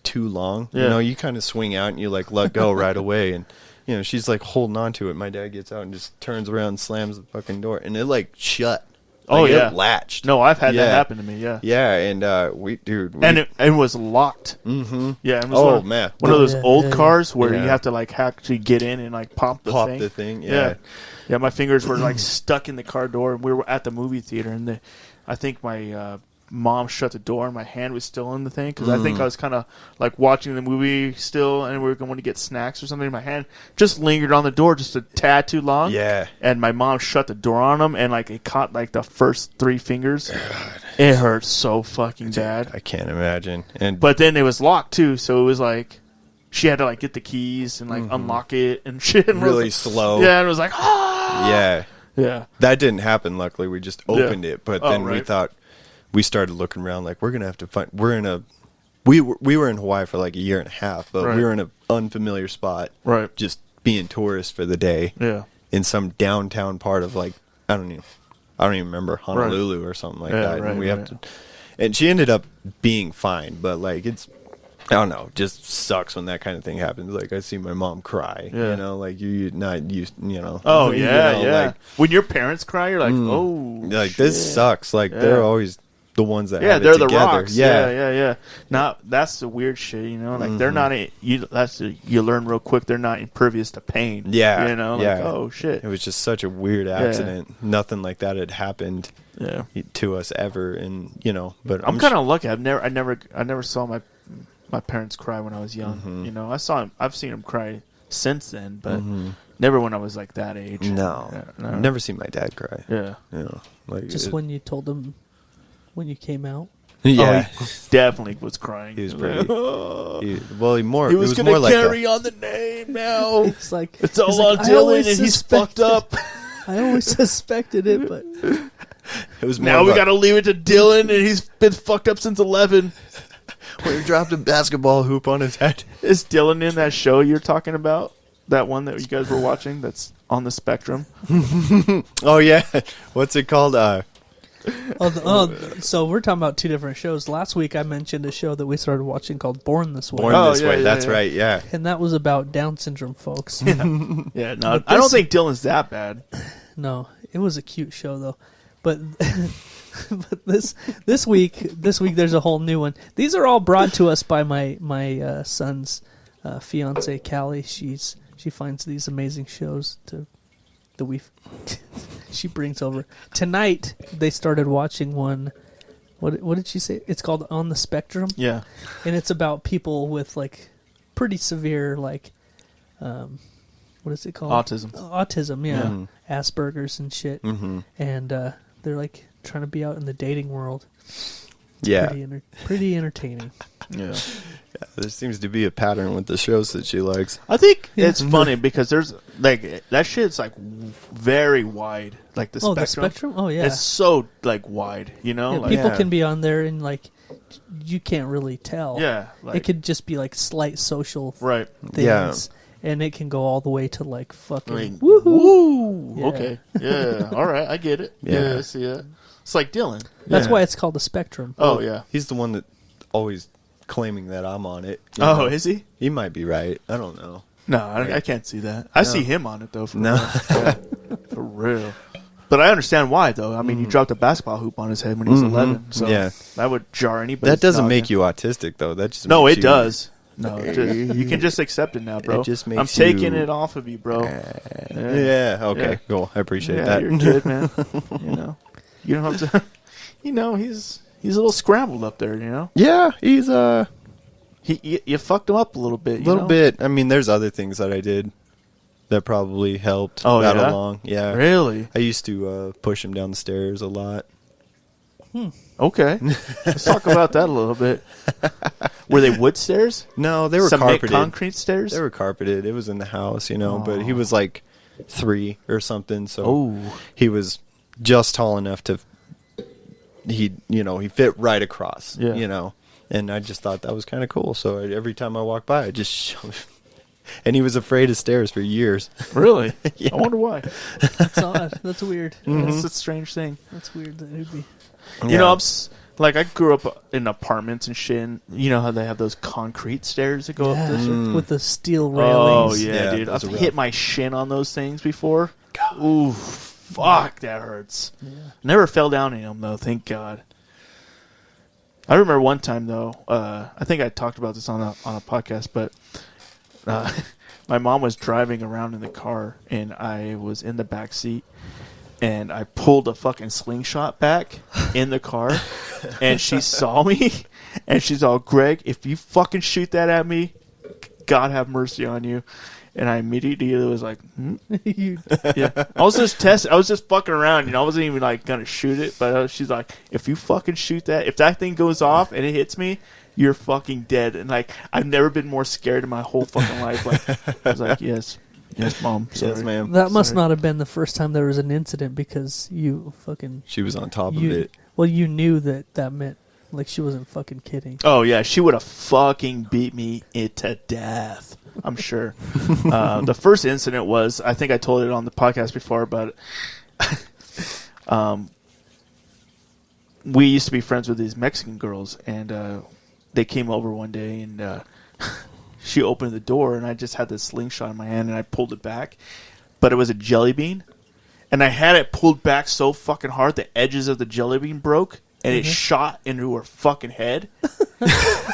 too long. Yeah. You know, you kind of swing out and you like let go right away. And, you know, she's like holding on to it. My dad gets out and just turns around and slams the fucking door. And it like shut. Oh, Like, yeah. It latched. No, I've had that Yeah. happen to me, yeah. Yeah, and And it was locked. Mm-hmm. Yeah, it was Oh, one, man. one of those old Yeah. cars where Yeah. you have to like actually get in and like pop the thing. Yeah. Yeah, my fingers were like stuck in the car door. We were at the movie theater, and I think my mom shut the door, and my hand was still in the thing because I think I was kind of like watching the movie still, and we were going to get snacks or something. My hand just lingered on the door just a tad too long. Yeah. And my mom shut the door on him, and like it caught like the first 3 fingers. God. It hurt so fucking bad. I can't imagine. And But then it was locked too, so it was like she had to like get the keys and like unlock it and shit. And really was, slow. Yeah, and it was like, ah! Yeah. Yeah. That didn't happen, luckily. We just opened it. But then we right. thought, we started looking around like, we're going to have to find, we were in Hawaii for like a year and a half, but Right. we were in an unfamiliar spot. Right. Just being tourists for the day. Yeah. In some downtown part of like, I don't even remember, Honolulu or something like that. Right, And we right. have to, and she ended up being fine, but like it's, I don't know, just sucks when that kind of thing happens. Like I see my mom cry, Yeah. you know, like you're not used, you know. Oh you yeah, know, yeah. like, When your parents cry, you're like, oh, like shit. this sucks. Like Yeah. they're always the ones that Yeah, have they're it the together. rocks. Yeah. Yeah. Now that's the weird shit, you know. Like they're not you learn real quick. They're not impervious to pain. Yeah, you know. yeah. Like, oh shit. It was just such a weird accident. Nothing like that had happened Yeah. to us ever, and you know. But I'm kind of lucky. I never saw my parents cry when I was young. You know, I've seen them cry since then, but never when I was like that age. No, Yeah, I've never seen my dad cry. Yeah. You know, like Just when you told them when you came out. Yeah, Oh, he definitely was crying. he was He pretty. was He was going more to like carry on the name now. It's like It's all he's on like, "I Dylan, always and he's fucked suspected- up. I always suspected it, but it was more Now of we a- got to leave it to Dylan, and he's been fucked up since 11. when he dropped a basketball hoop on his head. Is Dylan in that show you're talking about? That one that you guys were watching that's on the Spectrum? Oh yeah, what's it called? so we're talking about 2 different shows. Last week I mentioned a show that we started watching called Born This Way. Born Oh, This yeah, Way. yeah, That's yeah. right. Yeah. And that was about Down syndrome folks. Yeah, no, I don't think Dylan's that bad. No, it was a cute show though. But but this week there's a whole new one. These are all brought to us by my son's fiance Callie. She finds these amazing shows that she brings over. Tonight they started watching one. What did she say? It's called On the Spectrum. Yeah. And it's about people with like pretty severe like what is it called? Autism, yeah. Mhm. Asperger's and shit. Mm-hmm. And they're like trying to be out in the dating world. Pretty entertaining. Yeah. There seems to be a pattern with the shows that she likes. I think it's funny because there's like that shit's like very wide, like the spectrum. The spectrum. Oh yeah, it's so like wide. You know, like, people can be on there and like you can't really tell. Yeah, like, it could just be like slight social things, and it can go all the way to like fucking woohoo. Yeah. Okay, yeah, all right, I get it. Yeah, I see it. It's like Dylan. That's why it's called the spectrum. Oh yeah, he's the one that always claiming that I'm on it. Oh, is he? He might be right. I don't know. No, I can't see that. I see him on it though. For no, real. Yeah, for real. But I understand why though. I mean, you dropped a basketball hoop on his head when he was 11, so that would jar anybody. That doesn't make you autistic though. That just it does. No, you can just accept it now, bro. It just makes I'm taking it off of you, bro. Okay, cool. I appreciate that. You're good, man. You don't have to. He's a little scrambled up there, you know? Yeah, he's you fucked him up a little bit. A little bit. I mean, there's other things that I did that probably helped that along. Yeah. Really? I used to push him down the stairs a lot. Okay. Let's talk about that a little bit. Were they wood stairs? No, they were Cement carpeted. Concrete stairs? They were carpeted. It was in the house, but he was like 3 or something, so he was just tall enough to he fit right across, and I just thought that was kind of cool. So every time I walked by, I just showed him. And he was afraid of stairs for years. Really? Yeah. I wonder why. That's odd. That's weird. That's a strange thing. That's weird that it would be. You know, I grew up in apartments and shit. And you know how they have those concrete stairs that go up this shit? With the steel railings. Oh, yeah, dude. I've hit my shin on those things before. God. Ooh, fuck, that hurts. Yeah. Never fell down in them, though, thank God. I remember one time, though, I think I talked about this on a podcast, but my mom was driving around in the car, and I was in the back seat. And I pulled a fucking slingshot back in the car, and she saw me, and she's all, Greg, if you fucking shoot that at me, God have mercy on you. And I immediately was like, yeah. I was just fucking around, I wasn't even like gonna shoot it, but she's like, if you fucking shoot that, if that thing goes off and it hits me, you're fucking dead. And like, I've never been more scared in my whole fucking life. Like, I was like, yes, Mom. Sorry. Yes, ma'am. That must not have been the first time there was an incident because you fucking... She was on top of it. Well, you knew that meant, like, she wasn't fucking kidding. Oh, yeah. She would have fucking beat me to death. I'm sure. The first incident was, I think I told it on the podcast before, but we used to be friends with these Mexican girls, and they came over one day, and... she opened the door, and I just had this slingshot in my hand, and I pulled it back. But it was a jelly bean. And I had it pulled back so fucking hard, the edges of the jelly bean broke, and it shot into her fucking head.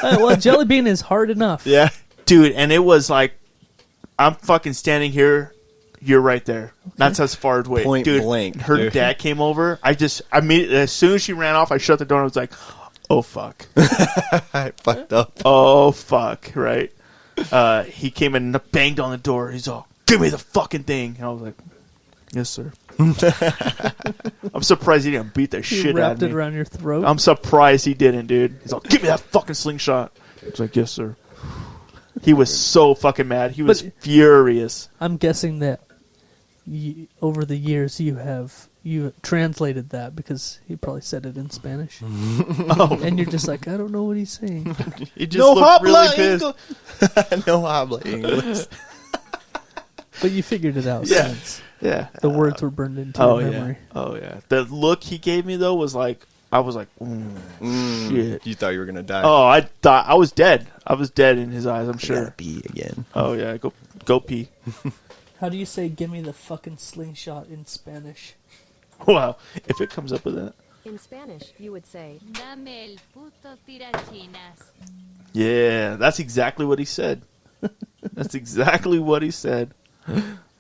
Well, jelly bean is hard enough. Yeah. Dude, and it was like, I'm fucking standing here, you're right there. Okay. That's as far away. Point blank. Her dad came over. As soon as she ran off, I shut the door, and I was like, oh, fuck. I fucked up. Oh, fuck, right? He came in and banged on the door. He's all, give me the fucking thing. And I was like, yes, sir. I'm surprised he didn't beat the shit out of me. Wrapped it around your throat? I'm surprised he didn't, dude. He's all, give me that fucking slingshot. I was like, yes, sir. He was so fucking mad. He was furious. I'm guessing that over the years you translated that because he probably said it in Spanish. And you're just like, I don't know what he's saying. He just looked really pissed. No habla English. But you figured it out. Yeah. Since yeah. The words were burned into your memory. Oh, yeah. The look he gave me, though, was like, I was like, shit. You thought you were going to die. Oh, I thought I was dead. I was dead in his eyes, I'm sure. I gotta pee again. Oh, yeah. Go pee. How do you say, give me the fucking slingshot in Spanish? Wow. If it comes up with that. In Spanish, you would say, Dame el puto tirachinas. Yeah, that's exactly what he said. That's exactly what he said.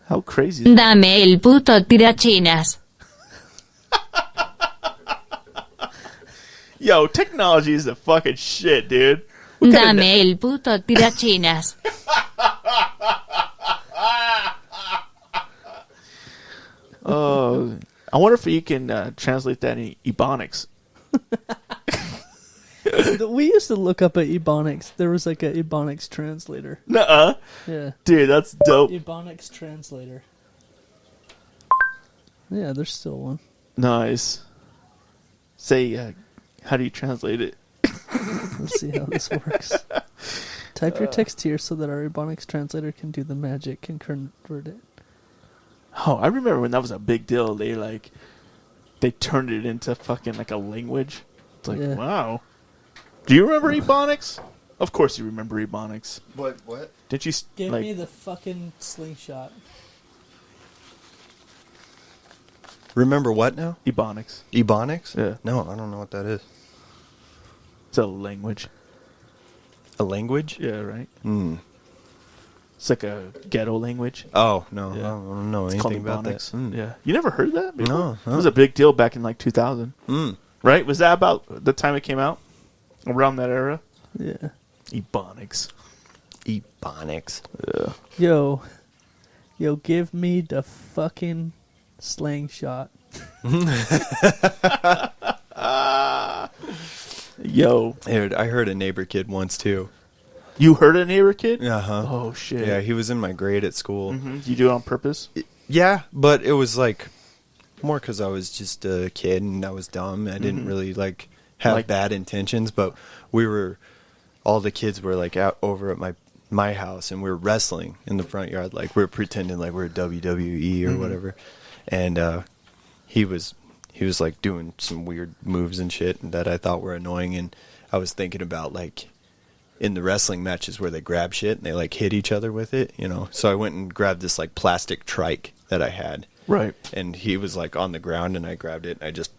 How crazy is that? Dame el puto tirachinas. Yo, technology is the fucking shit, dude. Dame el puto tirachinas. Oh, I wonder if you can translate that in Ebonics. We used to look up at Ebonics. There was like a Ebonics translator. Nuh-uh. Yeah. Dude, that's dope. Ebonics translator. Yeah, there's still one. Nice. Say, how do you translate it? Let's see how this works. Type your text here so that our Ebonics translator can do the magic and convert it. Oh, I remember when that was a big deal. They turned it into fucking like a language. It's like, wow. Do you remember Ebonics? Of course you remember Ebonics. What? Did you Give me the fucking slingshot. Remember what now? Ebonics. Ebonics? Yeah. No, I don't know what that is. It's a language. A language? Yeah, right? It's like a ghetto language. Oh, no. Yeah. I don't know anything about that. Yeah. You never heard that before? No. It was a big deal back in like 2000. Right? Was that about the time it came out? Around that era? Yeah. Ebonics. Ebonics. Yeah. Yo, give me the fucking slingshot. Yo. I heard a neighbor kid once, too. You heard a neighbor kid? Uh-huh. Oh, shit. Yeah, he was in my grade at school. You do it on purpose? Yeah, but it was like more because I was just a kid and I was dumb. I didn't really have bad intentions, but all the kids were like out over at my house and we were wrestling in the front yard. Like we were pretending like we were WWE or whatever. And he was like doing some weird moves and shit that I thought were annoying. And I was thinking about like in the wrestling matches where they grab shit and they like hit each other with it, you know. So I went and grabbed this like plastic trike that I had. Right. And he was like on the ground and I grabbed it and I just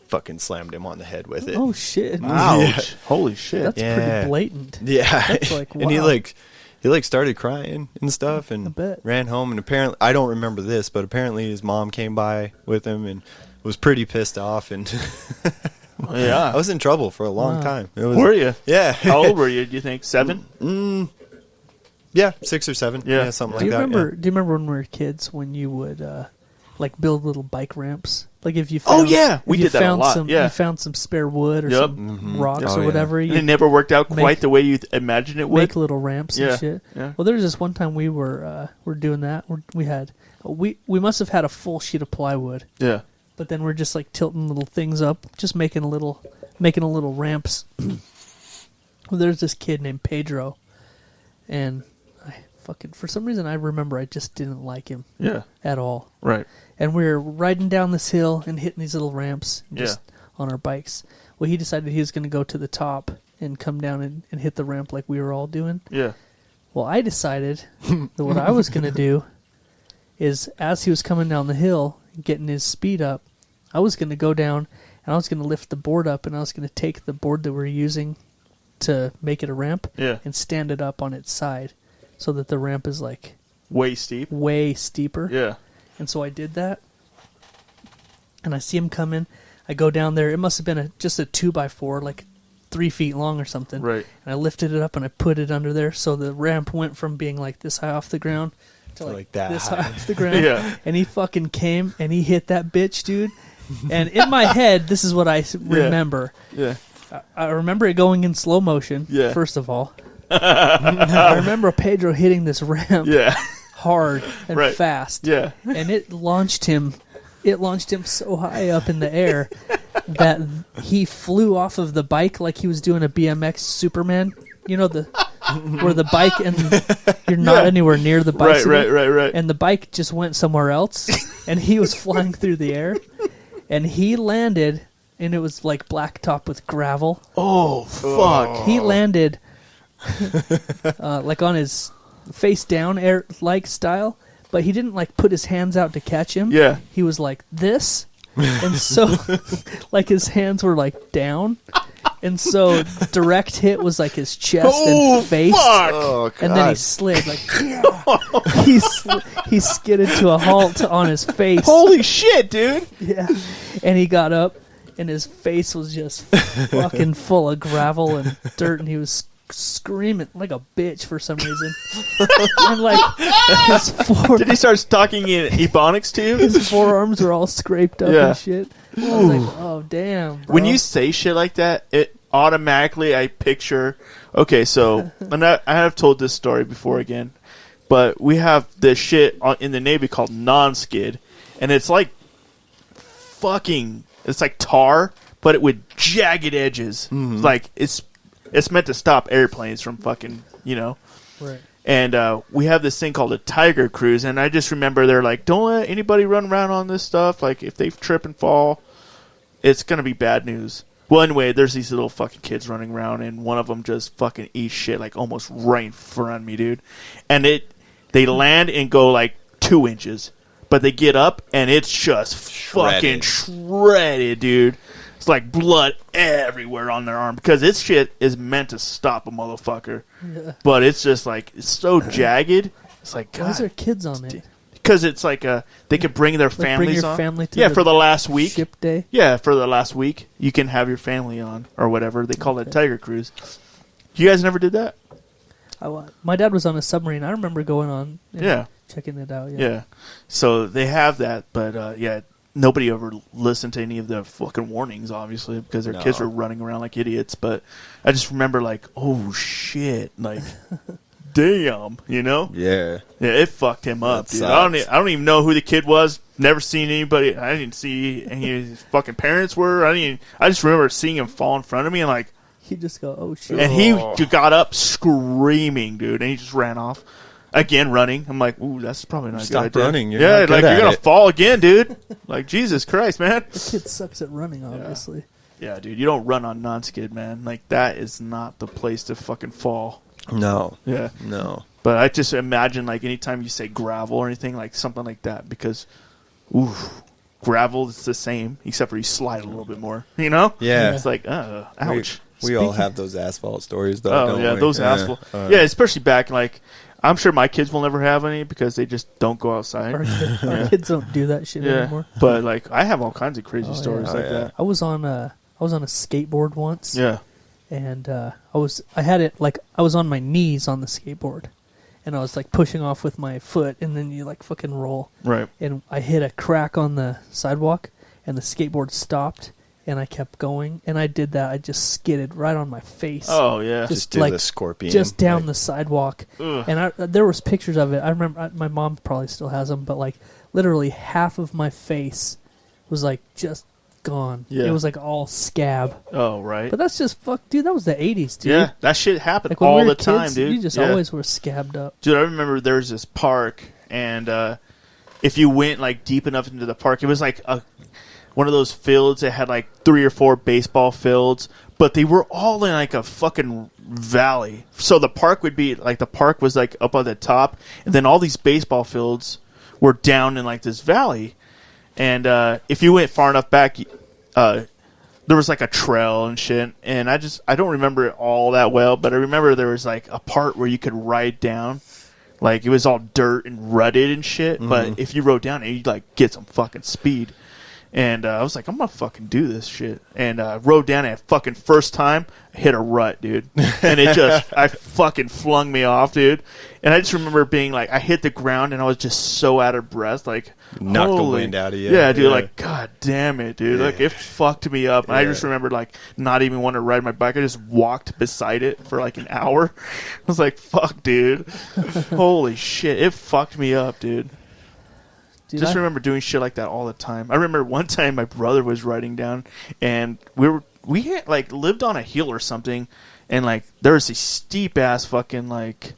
fucking slammed him on the head with it. Oh shit. Ouch. Yeah. Holy shit. That's pretty blatant. Yeah. That's like, wow. And he started crying and stuff and ran home, and apparently I don't remember this, but apparently his mom came by with him and was pretty pissed off, and yeah. I was in trouble for a long time. Were you? Yeah. How old were you? Do you think 7? Yeah, 6 or 7. Yeah, something like that. Do you remember when we were kids when you would like build little bike ramps? Like if you found, we did that a lot. You found some spare wood or some rocks or whatever. And it never worked out quite the way you imagined it would. Make little ramps and shit. Yeah. Well, there was this one time we were doing that. We must have had a full sheet of plywood. Yeah. But then we're just like tilting little things up, just making a little ramps. Well, there's this kid named Pedro, and for some reason I remember I just didn't like him. Yeah. At all. Right. And we were riding down this hill and hitting these little ramps just on our bikes. Well, he decided he was going to go to the top and come down and hit the ramp like we were all doing. Yeah. Well, I decided that what I was going to do is, as he was coming down the hill, getting his speed up, I was going to go down and I was going to lift the board up and I was going to take the board that we're using to make it a ramp and stand it up on its side so that the ramp is like way steeper. Yeah. And so I did that, and I see him coming. I go down there. It must have been just a 2x4, like 3 feet long or something. Right. And I lifted it up and I put it under there, so the ramp went from being like this high off the ground to like that this high off the ground. Yeah. And he fucking came and he hit that bitch, dude. And in my head, this is what I remember. Yeah. I remember it going in slow motion. Yeah. First of all, I remember Pedro hitting this ramp. Yeah. Hard and fast. Yeah. And it launched him so high up in the air that he flew off of the bike like he was doing a BMX Superman. You know, where the bike and you're not anywhere near the bicycle. Right. And the bike just went somewhere else and he was flying through the air and he landed and it was like blacktop with gravel. Oh, fuck. He landed like on his face down air like style, but he didn't like put his hands out to catch him. Yeah. He was like this. And so like his hands were like down. And so direct hit was like his chest and face. Fuck. Oh, God. And then he slid like he skidded to a halt on his face. Holy shit, dude. Yeah. And he got up and his face was just fucking full of gravel and dirt and he was screaming like a bitch for some reason. And like did he start talking in Ebonics to you? His forearms were all scraped up and shit. I was like, oh damn, bro. When you say shit like that, automatically I picture. Okay, so and I have told this story before again, but we have this shit in the Navy called non-skid, and it's like it's like tar, but it with jagged edges. Mm-hmm. Like it's meant to stop airplanes from fucking, Right. And we have this thing called a Tiger Cruise, and I just remember they're like, don't let anybody run around on this stuff. Like, if they trip and fall, it's going to be bad news. Well, anyway, there's these little fucking kids running around, and one of them just fucking eats shit, like, almost right in front of me, dude. And they land and go, like, 2 inches. But they get up, and it's just fucking shredded, dude. It's like blood everywhere on their arm because this shit is meant to stop a motherfucker. Yeah. But it's just like, it's so jagged. It's like, God. Why is there kids on it? Because it's like they could bring their families on. Family to for the last week. Ship day? Yeah, for the last week. You can have your family on or whatever. They call it Tiger Cruise. You guys never did that? My dad was on a submarine. I remember going on and checking it out. Yeah. So they have that, but nobody ever listened to any of the fucking warnings, obviously, because their kids were running around like idiots. But I just remember, like, oh shit, like, damn, Yeah. Yeah, it fucked him up, dude. I don't even know who the kid was. Never seen anybody. I didn't see any of his fucking parents were. I just remember seeing him fall in front of me and like. He just go, oh shit, and he got up screaming, dude, and he just ran off. Again, running. I'm like, ooh, that's probably not a good idea. Stop running. You're you're going to fall again, dude. Like, Jesus Christ, man. The kid sucks at running, obviously. Yeah, dude, you don't run on non-skid, man. Like, that is not the place to fucking fall. No. Yeah. No. But I just imagine, like, anytime you say gravel or anything, like, something like that, because, ooh, gravel is the same, except for you slide a little bit more, Yeah. It's like, ouch. We all have those asphalt stories, though, don't we? Those asphalt. Yeah, especially back, like, I'm sure my kids will never have any because they just don't go outside. Our kids don't do that shit anymore. But like, I have all kinds of crazy stories like that. I was on a skateboard once. Yeah. And I was on my knees on the skateboard, and I was like pushing off with my foot, and then you like fucking roll. Right. And I hit a crack on the sidewalk, and the skateboard stopped. And I kept going, and I did that. I just skidded right on my face. Oh yeah, just did the scorpion, just down the sidewalk. Ugh. And there was pictures of it. I remember my mom probably still has them, but like literally half of my face was like just gone. Yeah. It was like all scab. Oh right. But that's just dude. That was the '80s, dude. Yeah, that shit happened like all the time, dude. You just always were scabbed up. Dude, I remember there was this park, and if you went like deep enough into the park, it was like one of those fields that had like 3 or 4 baseball fields, but they were all in like a fucking valley. So the park would be like, the park was like up on the top, and then all these baseball fields were down in like this valley. And if you went far enough back, there was like a trail and shit. And I don't remember it all that well, but I remember there was like a part where you could ride down. Like it was all dirt and rutted and shit, but if you rode down it, you'd like get some fucking speed. And I was like, I'm going to fucking do this shit. And rode down it fucking first time, I hit a rut, dude. And I fucking flung me off, dude. And I just remember being like, I hit the ground and I was just so out of breath. Like, knocked the wind out of you. Yeah, dude, like, God damn it, dude. Yeah. Like, it fucked me up. And I just remember, like, not even wanting to ride my bike. I just walked beside it for like an hour. I was like, fuck, dude. Holy shit. It fucked me up, dude. Just remember doing shit like that all the time. I remember one time my brother was riding down, and we had like lived on a hill or something, and like there was these steep ass fucking like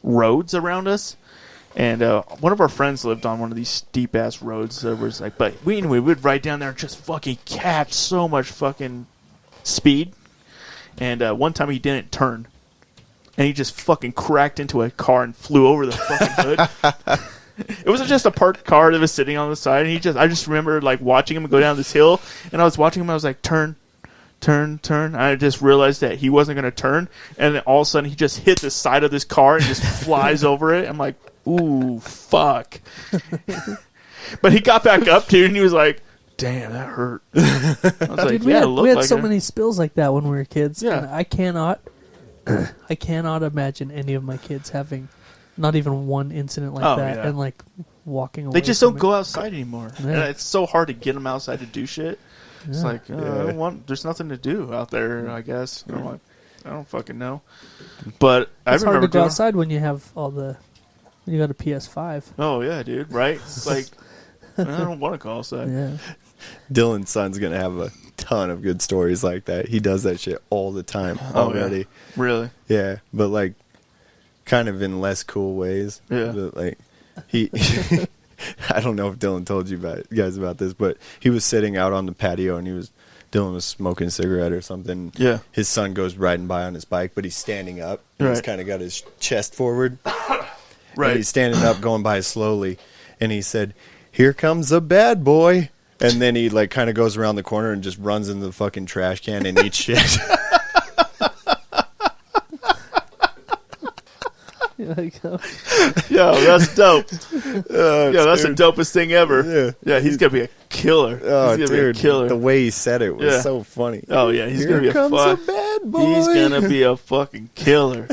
roads around us, and one of our friends lived on one of these steep ass roads. That was like, but we would ride down there and just fucking catch so much fucking speed, and one time he didn't turn, and he just fucking cracked into a car and flew over the fucking hood. It wasn't just a parked car that was sitting on the side, and I just remember like watching him go down this hill, and I was watching him, I was like, turn. And I just realized that he wasn't going to turn, and then all of a sudden he just hit the side of this car and just flies over it. I'm like, ooh, fuck. But he got back up, dude, and he was like, damn, that hurt. I was like, dude, we had so many spills like that when we were kids. Yeah. And I cannot imagine any of my kids having not even one incident like that, and like walking away. They just don't go outside anymore. Yeah. And it's so hard to get them outside to do shit. It's like, there's nothing to do out there, I guess. I'm like, I don't fucking know. But I remember hard to go outside when you have when you got a PS5. Oh, yeah, dude, right? It's like, I don't want to go outside. Yeah. Dylan's son's going to have a ton of good stories like that. He does that shit all the time already. Yeah. Really? Yeah, but like kind of in less cool ways. Yeah. But, like he I don't know if Dylan told you guys about this, but he was sitting out on the patio and Dylan was smoking a cigarette or something. Yeah. His son goes riding by on his bike, but he's standing up. And He's kind of got his chest forward. Right. And he's standing up, going by slowly, and he said, "Here comes a bad boy." And then he like kind of goes around the corner and just runs into the fucking trash can and eats shit. Yo, that's dope. That's the dopest thing ever. Yeah, he's gonna be a killer. Oh, he's gonna be a killer. The way he said it was so funny. Oh yeah, he's gonna be a bad boy. He's gonna be a fucking killer.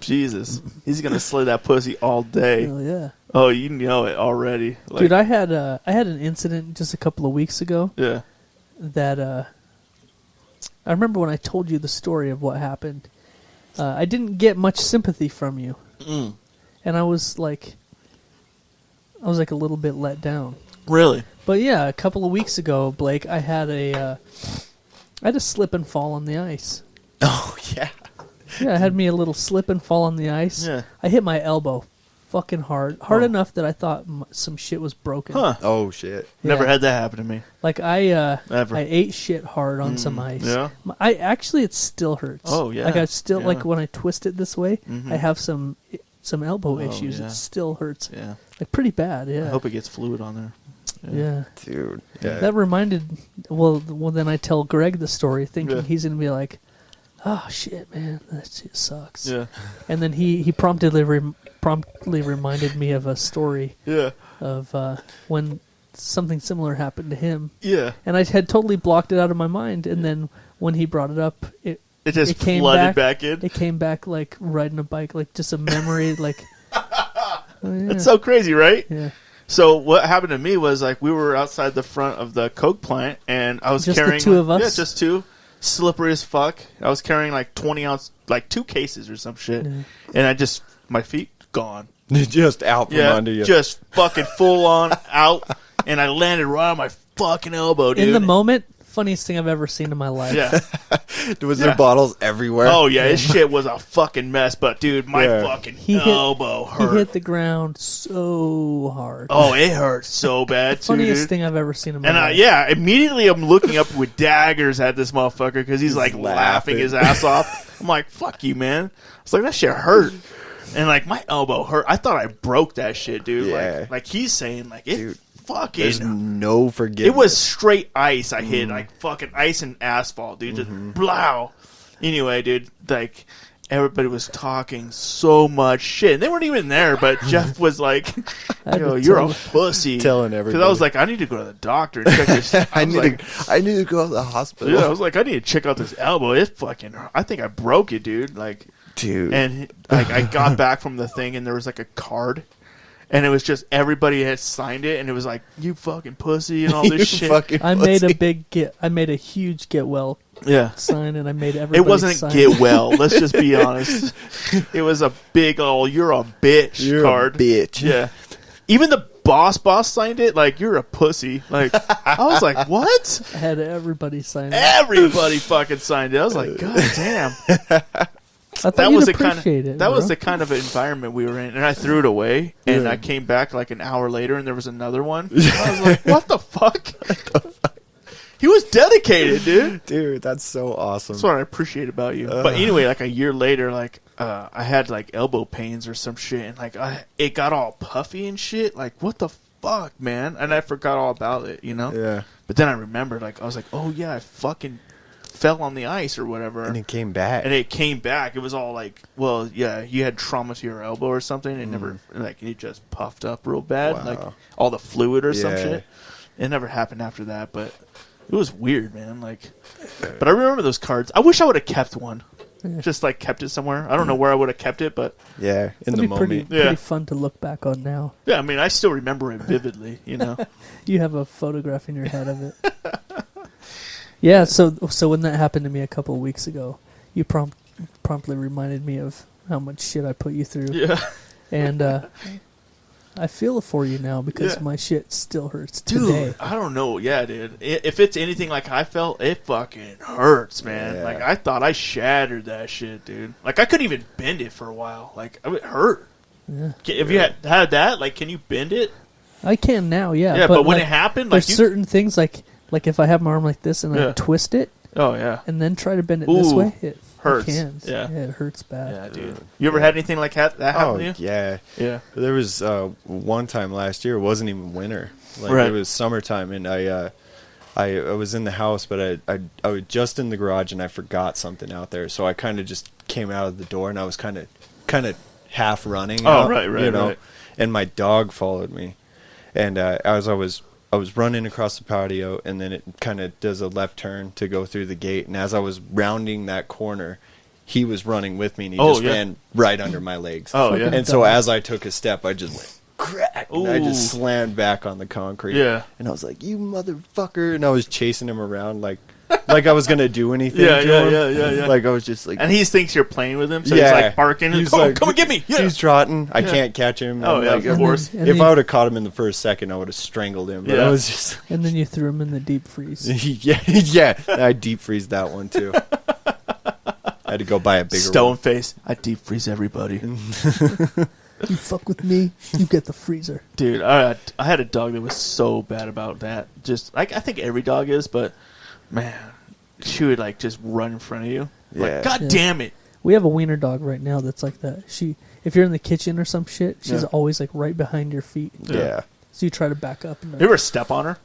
Jesus, he's gonna slay that pussy all day. Hell yeah. Oh, you know it already, like, dude. I had an incident just a couple of weeks ago. Yeah. That I remember when I told you the story of what happened. I didn't get much sympathy from you, and I was like a little bit let down. Really? But yeah, a couple of weeks ago, Blake, I had a slip and fall on the ice. Oh yeah. Yeah, I had me a little slip and fall on the ice. Yeah. I hit my elbow fucking hard enough that I thought some shit was broken. Huh. Oh shit. Never had that happen to me. Like I ate shit hard on some ice. Yeah. It still hurts. Oh yeah. Like I still like when I twist it this way, I have some elbow issues. Yeah. It still hurts. Yeah. Like pretty bad. Yeah. I hope it gets fluid on there. Yeah. Dude. Yeah. That reminded. Well, then I tell Greg the story, thinking he's gonna be like, "Oh shit, man, that shit sucks." Yeah. And then he promptly reminded me of a story. Yeah. Of when something similar happened to him. Yeah. And I had totally blocked it out of my mind, and then when he brought it up, it came flooded back in. It came back like riding a bike, like just a memory, like. It's so crazy, right? Yeah. So what happened to me was like we were outside the front of the Coke plant, and I was just carrying the two of us. Yeah, just two, slippery as fuck. I was carrying like 20-ounce, like 2 cases or some shit, and my feet gone, just out from under you, just fucking full on out, and I landed right on my fucking elbow, dude. In the moment, funniest thing I've ever seen in my life. Yeah. Was there bottles everywhere? Oh yeah, this shit was a fucking mess. But dude, my fucking elbow hurt. He hit the ground so hard. Oh, it hurt so bad too. Funniest thing I've ever seen in my life. And immediately I'm looking up with daggers at this motherfucker because he's like laughing his ass off. I'm like, fuck you, man. I was like, that shit hurt. And like my elbow hurt. I thought I broke that shit, dude. Yeah. Like he's saying, like it. Dude. Fucking, there's no forgiveness. It was straight ice. I hit like fucking ice and asphalt, dude. Just blow. Anyway, dude, like everybody was talking so much shit, and they weren't even there. But Jeff was like, "Yo, you're a pussy," telling everybody. Because I was like, "I need to go to the doctor and check this." I need to go to the hospital. Yeah, I was like, "I need to check out this elbow. It's fucking. I think I broke it, dude." Like, dude, and like I got back from the thing, and there was like a card. And it was just everybody had signed it, and it was like, "You fucking pussy" and all this shit. I made a huge get well sign, and I made everybody. It wasn't sign get well. Let's just be honest. It was a big old "you're a bitch" card. A bitch. Yeah. Even the boss signed it. Like, "You're a pussy." Like, I was like, what? I had everybody sign it. Everybody fucking signed it. I was like, God damn. I thought you'd appreciate it. That was the kind of environment we were in, and I threw it away. And I came back like an hour later, and there was another one. I was like, "What the fuck?" He was dedicated, dude. Dude, that's so awesome. That's what I appreciate about you. But anyway, like a year later, like I had like elbow pains or some shit, and like it got all puffy and shit. Like, what the fuck, man? And I forgot all about it, you know. Yeah. But then I remembered, like I was like, "Oh yeah, I fucking." Fell on the ice or whatever, and it came back. It was all like, well, yeah, you had trauma to your elbow or something, and never like it just puffed up real bad, like all the fluid or some shit. It never happened after that, but it was weird, man. Like, but I remember those cards. I wish I would have kept one, just like kept it somewhere. I don't know where I would have kept it, but in the moment, pretty fun to look back on now. Yeah, I mean, I still remember it vividly. You know, you have a photograph in your head of it. Yeah, so when that happened to me a couple of weeks ago, you promptly reminded me of how much shit I put you through. Yeah. And I feel it for you now because my shit still hurts today. Dude, I don't know. Yeah, dude. If it's anything like I felt, it fucking hurts, man. Yeah. Like, I thought I shattered that shit, dude. Like, I couldn't even bend it for a while. Like, it hurt. Yeah. If you had that, like, can you bend it? I can now, yeah. Yeah, but when it happened, like, there's certain things like if I have my arm like this and I twist it. Oh yeah. And then try to bend it this way. It hurts. Yeah, it hurts bad. Yeah, dude. You ever had anything like that happen to you? Yeah. Yeah. There was one time last year. It wasn't even winter. Like Right. It was summertime, and I was in the house, but I was just in the garage, and I forgot something out there. So I kind of just came out of the door, and I was kind of half running. Oh, out, right, you know? right. And my dog followed me, and as I was running across the patio, and then it kind of does a left turn to go through the gate. And as I was rounding that corner, he was running with me, and he ran right under my legs. Oh, yeah. And so as I took a step, I just went crack, and I just slammed back on the concrete. Yeah. And I was like, "You motherfucker!" And I was chasing him around like I was gonna do anything. Yeah, to yeah, him. yeah. Like I was just like, And he thinks you're playing with him, so he's like barking. He's Come like, and get me. Yeah. He's trotting. I can't catch him. Oh, I'm yeah, like, of course. And if then I would have caught him in the first second, I would have strangled him. But I was just and then you threw him in the deep freeze. yeah. I deep freeze that one too. I had to go buy a bigger Stone one. face. I deep freeze everybody. You fuck with me, you get the freezer. Dude, I had a dog that was so bad about that. Just like I think every dog is, but man, she would like just run in front of you. Yeah. Like, God damn it. We have a wiener dog right now that's like that. If you're in the kitchen or some shit, she's Yeah. always like right behind your feet. Yeah. So you try to back up. And You ever step on her?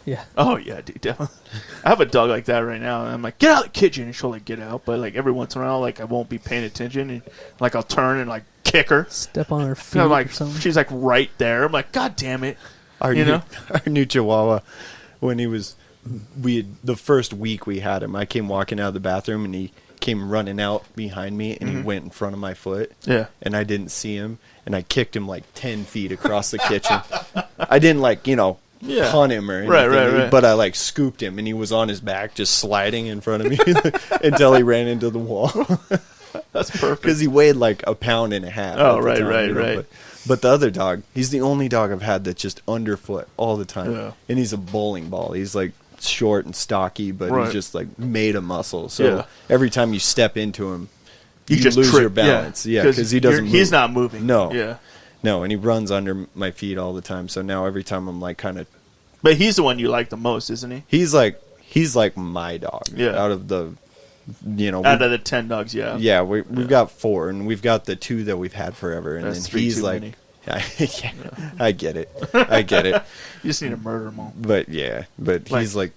Yeah. Oh yeah, dude, definitely. I have a dog like that right now, and I'm like, get out of the kitchen, and she'll like get out, but like every once in a while, like I won't be paying attention, and like I'll turn and like kick her. Step on her feet. And I'm like, or something. she's like right there. I'm like, God damn it. Our You know? new Chihuahua, when the first week we had him, I came walking out of the bathroom, and he came running out behind me, and he went in front of my foot. Yeah. And I didn't see him, and I kicked him like 10 feet across the kitchen. I didn't punt him or anything, Right. but I like scooped him, and he was on his back just sliding in front of me until he ran into the wall. That's perfect. Because he weighed like 1.5 pounds. Oh, right, right. But the other dog, he's the only dog I've had that's just underfoot all the time. Yeah. And he's a bowling ball. He's like short and stocky, but Right. he's just like made of muscle. So Yeah. every time you step into him, you just lose trip. your balance. Yeah, because he doesn't move. He's not moving. No. Yeah. No, and he runs under my feet all the time. So now every time I'm like kind of... But he's the one you like the most, isn't he? He's like my dog. Yeah. Out of the... Out of the 10 dogs, yeah. Yeah, we've got 4, and we've got the 2 that we've had forever, and That's then 3 he's too like, many. I get it, I get it, You just need to murder them all. but he's like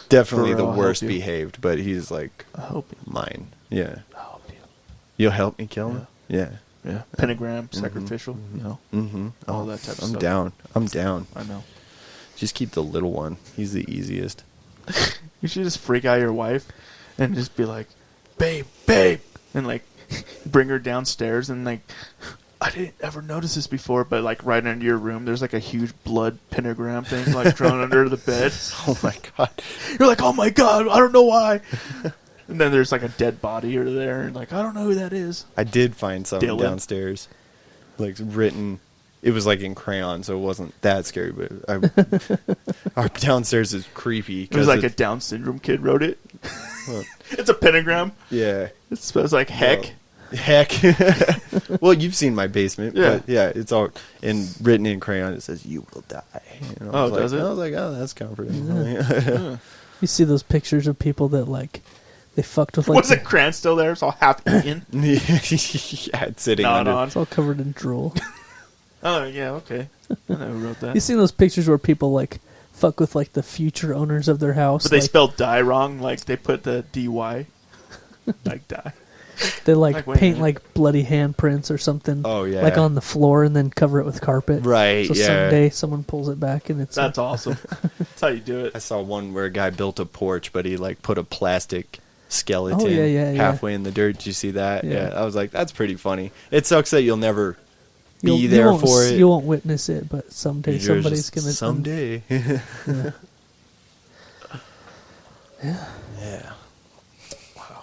definitely the I'll worst help you. behaved, but he's like I hope you. mine. Yeah, I hope you. you'll help me kill him. Yeah. Yeah. Pentagram, sacrificial, you know, Mm-hmm. all that type of I'm stuff. down. I'm down. I know. Just keep the little one. He's the easiest. You should just freak out your wife and just be like, babe, and like bring her downstairs and like, I didn't ever notice this before, but like right under your room, there's like a huge blood pentagram thing like drawn under the bed. Oh my god. You're like, oh my god, I don't know why. And then there's like a dead body or there, and like, I don't know who that is. I did find something Dylan. downstairs, like written. It was like in crayon, so it wasn't that scary. But our downstairs is creepy. It was like a Down syndrome kid wrote it. It's a pentagram. Yeah. It spells like heck. Heck. Well, you've seen my basement. Yeah. But yeah, it's all written in crayon. It says, "You will die." And I Oh, was like, does it? I was like, oh, that's comforting. You see those pictures of people that like they fucked with like Was the crayon still there? It's all half eaten. Yeah, it's sitting Not under. on. it's all covered in drool. Oh yeah, okay. I know who wrote You that. seen those pictures where people like fuck with like the future owners of their house? But they like, spelled die wrong. Like they put the dy, like die. they like like, wait a paint minute. like bloody handprints or something. Oh, yeah. like on the floor and then cover it with carpet. Right, So yeah. someday someone pulls it back and it's That's awesome. That's how you do I it. saw one where a guy built a porch, but he like put a plastic skeleton Oh, yeah. halfway in the dirt. Did you see that? Yeah. Yeah. I was like, that's pretty funny. It sucks that you'll never You'll- be you there won't for s- it. You won't witness it, but someday You're somebody's just, gonna someday. Yeah. Yeah. Wow.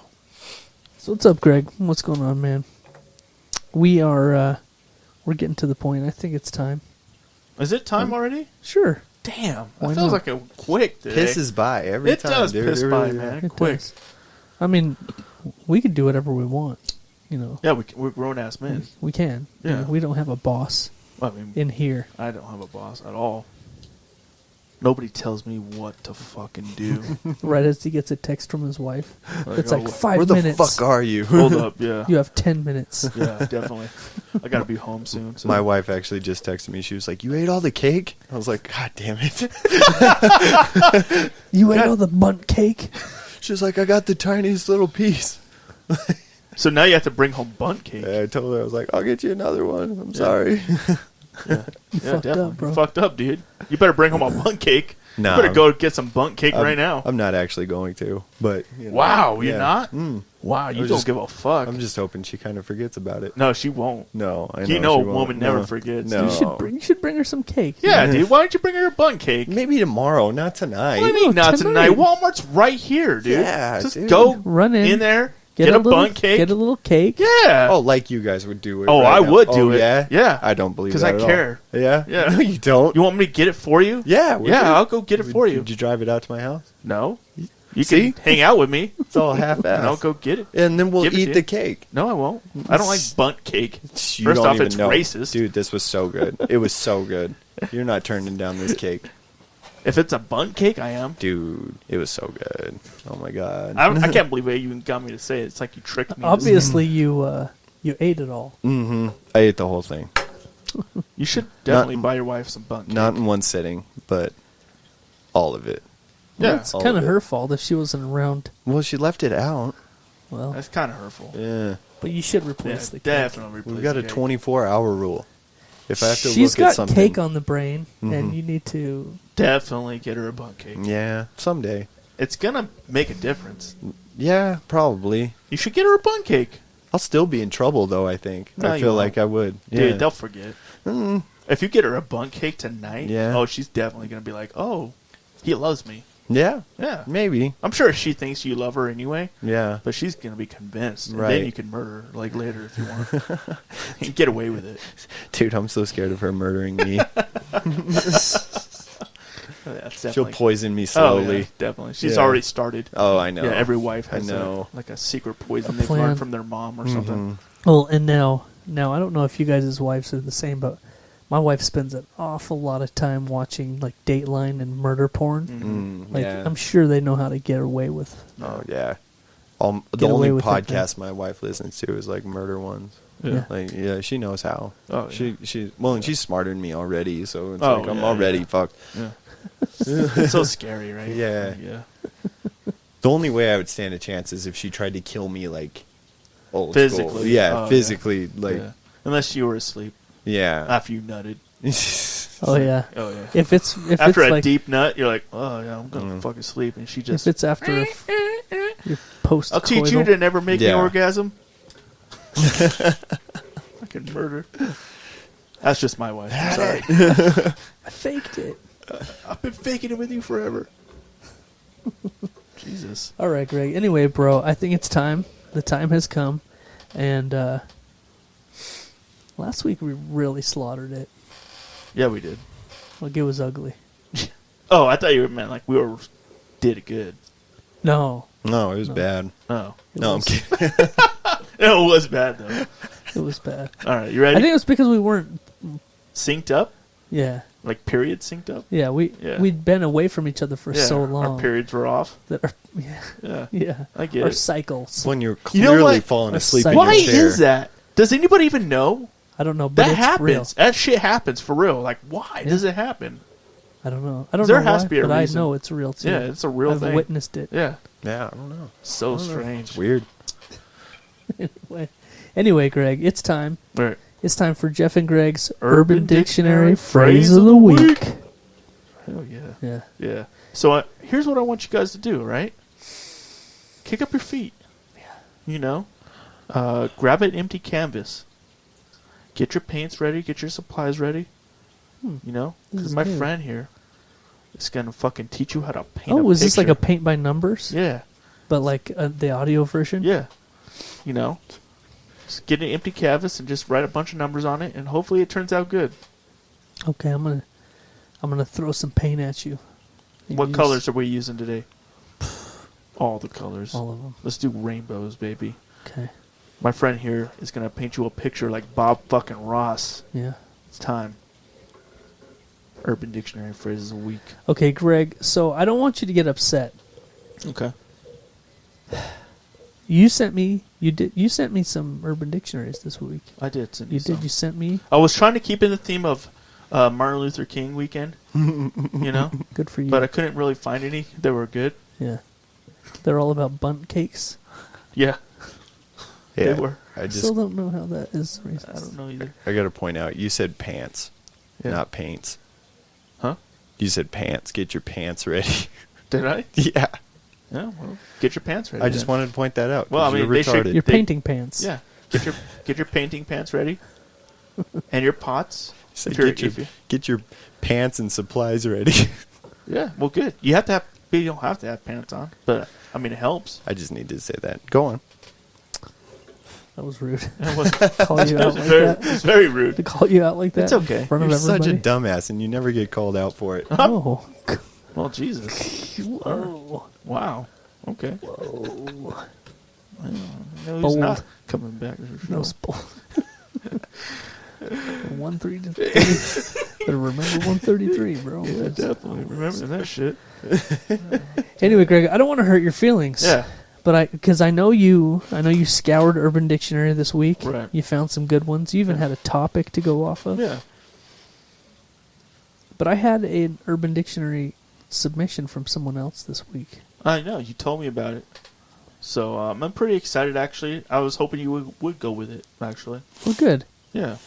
So what's up, Greg? What's going on, man? We are we're getting to the point. I think it's time. Is it time already? Sure. Damn. Why That feels not? like a quick today. Pisses by every It time. does dude. piss It by, really- man. It Quick. does. I mean, we can do whatever we want. You know, Yeah, we're grown-ass men. we can. You Yeah. know, we don't have a boss Well, I mean, in here. I don't have a boss at all. Nobody tells me what to fucking do. Right as he gets a text from his wife, it's oh, like 5 Where the minutes. fuck are you? Hold up, yeah. You have 10 minutes. Yeah, definitely. I gotta be home soon. So. My wife actually just texted me. She was like, "You ate all the cake?" I was like, "God damn it!" You ate all the bunt cake. She was like, "I got the tiniest little piece." So now you have to bring home bunt cake. I told her, I was like, "I'll get you another one. I'm sorry." Yeah, fucked definitely. up, bro. You fucked up, dude. You better bring home a bunt cake. Nah, You better go get some bunt cake right now. I'm not actually going to, but you know, Wow, you're yeah. not? Mm. Wow, you was don't just- give a fuck. I'm just hoping she kind of forgets about it. No, she won't. No, I know. You know she a won't. woman never No. forgets. No, You should bring her some cake. Yeah, dude. Why don't you bring her a bunt cake? maybe tomorrow, not tonight. What do you mean not tonight. tonight? Walmart's right here, dude. Yeah, Just dude. go Run in, there, get a little, bunt cake. Get a little cake. Yeah. Oh, like you guys would do it. Oh, right I now. would do Oh, it. Yeah, Yeah. I don't believe 'Cause that I at all. care. Yeah, Yeah. No, you don't. You want me to get it for you? Yeah, would Yeah, you? I'll go get it for you. Did you drive it out to my house? No. You See? can hang out with me, It's all half-assed. and I'll go get it. And then we'll Give it to eat you. the cake. No, I won't. I don't like bunt cake. You First don't off, even it's know. racist. Dude, this was so good. It was so good. You're not turning down this cake. If it's a bunt cake, I am. Dude, it was so good. Oh my god. I can't believe you even got me to say it. It's like you tricked me. Obviously, you ate it all. Mm-hmm. I ate the whole thing. You should definitely Not- buy your wife some bunt cake. Not in one sitting, but all of it. Yeah, It's all kind of of it. her fault if she wasn't around. Well, she left it out. Well, that's kind of hurtful. Yeah. but you should Yeah, replace the cake. definitely. We've got a 24-hour rule. If I have to She's look got at something. cake on the brain, and Mhm. you need to. Definitely get her a bunt cake. Yeah, someday. It's gonna make a difference. Yeah, probably. You should get her a bunt cake. I'll still be in trouble, though, I think. No, I you feel won't. like I would. Dude, Yeah. they'll forget. Mm. If you get her a bunt cake tonight, Yeah. oh, she's definitely gonna be like, oh, he loves me. Yeah, Yeah. maybe. I'm sure she thinks you love her anyway, Yeah. but she's gonna be convinced. And Right. then you can murder her, like later if you want. And get away with it. Dude, I'm so scared of her murdering me. That's She'll definitely- poison me Oh, slowly. yeah, definitely. She's Yeah. already started. Oh, I know. Yeah, every wife has I know. like a secret poison A they've plan. learned from their mom or something. Well, and now I don't know if you guys' wives are the same, but my wife spends an awful lot of time watching like Dateline and murder porn. Mm, Like yeah. I'm sure they know how to get away with. Oh, yeah. The Get only away with it, podcast my wife listens to is like murder ones. Yeah. Like, yeah, she knows how. Oh, yeah. And she's smarter than me already, so it's Oh, like I'm yeah, already yeah. fucked. Yeah. It's so scary, right? Yeah. Yeah. The only way I would stand a chance is if she tried to kill me like old Physically. school. Yeah, Oh, physically, like Yeah. Unless you were asleep yeah. after you nutted. Oh yeah. Oh yeah. If it's After a like deep nut, you're like, oh yeah, I'm gonna fucking sleep, and she if just. it's after your post. I'll teach you to never make Yeah. an orgasm. Fucking murder. That's just my wife. I'm sorry. I faked it. I've been faking it with you forever. Jesus. All right, Greg. Anyway, bro, I think it's time. The time has come, and last week we really slaughtered it. Yeah, we did. Like it was ugly. Oh, I thought you meant like we did it good. No, No, it was bad. Oh. it No, I'm was, kidding. No, it was bad though. it was bad. All right, you I ready? think it was because we weren't. Synced up? Yeah, Like period synced up? yeah. Yeah. We'd been away from each other for Yeah, so long. Our periods were off. That our, yeah, Yeah. yeah. I get our it. cycles. When you're You know clearly what? falling Our asleep in cycle. Why your chair. is that? Does anybody even know? I don't know, but That it's happens. real. That shit happens for real. Like, why Yeah. does it happen? I don't know. I don't There know has why, to be a but reason. I know it's real too. Yeah, it's a real I've thing. witnessed it. Yeah. Yeah, I don't know. So strange. It's weird. Anyway, Greg, it's time. All right. It's time for Jeff and Greg's Urban Urban Dictionary Dictionary Phrase of the Week. Hell yeah. Yeah. Yeah. So here's what I want you guys to do, right? Kick up your feet. Yeah. You know? Grab an empty canvas. Get your paints ready. Get your supplies ready. You know? This Because is my new. friend here is going to fucking teach you how to paint Oh, a was this like a picture. paint by numbers? Yeah. But like the audio version? Yeah. You know, just get an empty canvas and just write a bunch of numbers on it, and hopefully it turns out good. Okay, I'm gonna throw some paint at you. What colors are we using today? All the colors. All of them. Let's do rainbows, baby. Okay. My friend here is gonna paint you a picture like Bob fucking Ross. Yeah. It's time. Urban Dictionary phrases a week. Okay, Greg. So I don't want you to get upset. Okay. You sent me some Urban Dictionaries this week. I did send you. Some. You sent me. I was trying to keep in the theme of Martin Luther King weekend. You know. Good for you. But I couldn't really find any that were good. Yeah. They're all about bunt cakes. Yeah. Yeah, they were. I still don't know how that is racist. I don't know either. I got to point out, you said pants, not paints. Huh? You said pants. Get your pants ready. Did I? Yeah. Yeah. Well, get your pants ready. I just wanted to point that out. Well, I mean, you're retarded. Your painting pants. Yeah. Get your painting pants ready, and your pots. So get your pants and supplies ready. Yeah. Well, good. You have to have. You don't have to have pants on, but I mean, it helps. I just need to say that. Go on. That was rude. It was, call you out like that. It's very rude to call you out like that. It's okay. In front You're of everybody. such a dumbass, and you never get called out for it. Oh. Well, Jesus. Whoa. Wow. Okay. Whoa. No, he's Bold. not coming back. No spoil. 133. Better remember 133, bro. Yeah, definitely remember that shit. Anyway, Greg, I don't want to hurt your feelings. Yeah. But because I know you scoured Urban Dictionary this week. Right. You found some good ones. You even had a topic to go off of. Yeah. But I had an Urban Dictionary submission from someone else this week. I know. You told me about it. So I'm pretty excited, actually. I was hoping you would go with it, actually. Well, good. Yeah.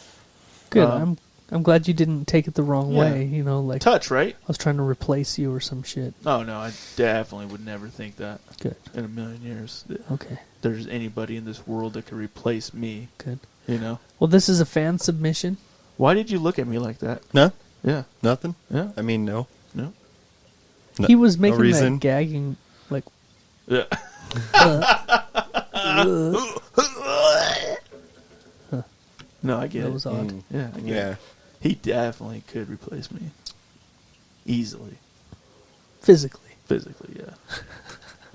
Good. I'm glad you didn't take it the wrong way. You know, like Touch, right? I was trying to replace you or some shit. Oh, no. I definitely would never think that. Good. In a million years. Okay. There's anybody in this world that could replace me. Good. You know? Well, this is a fan submission. Why did you look at me like that? No? Yeah. Nothing? Yeah. I mean, no. No. He was making no reason. that gagging, like... Yeah. No, I get it. That was odd. Yeah, I get Yeah. it. He definitely could replace me. Easily. Physically. Physically, yeah.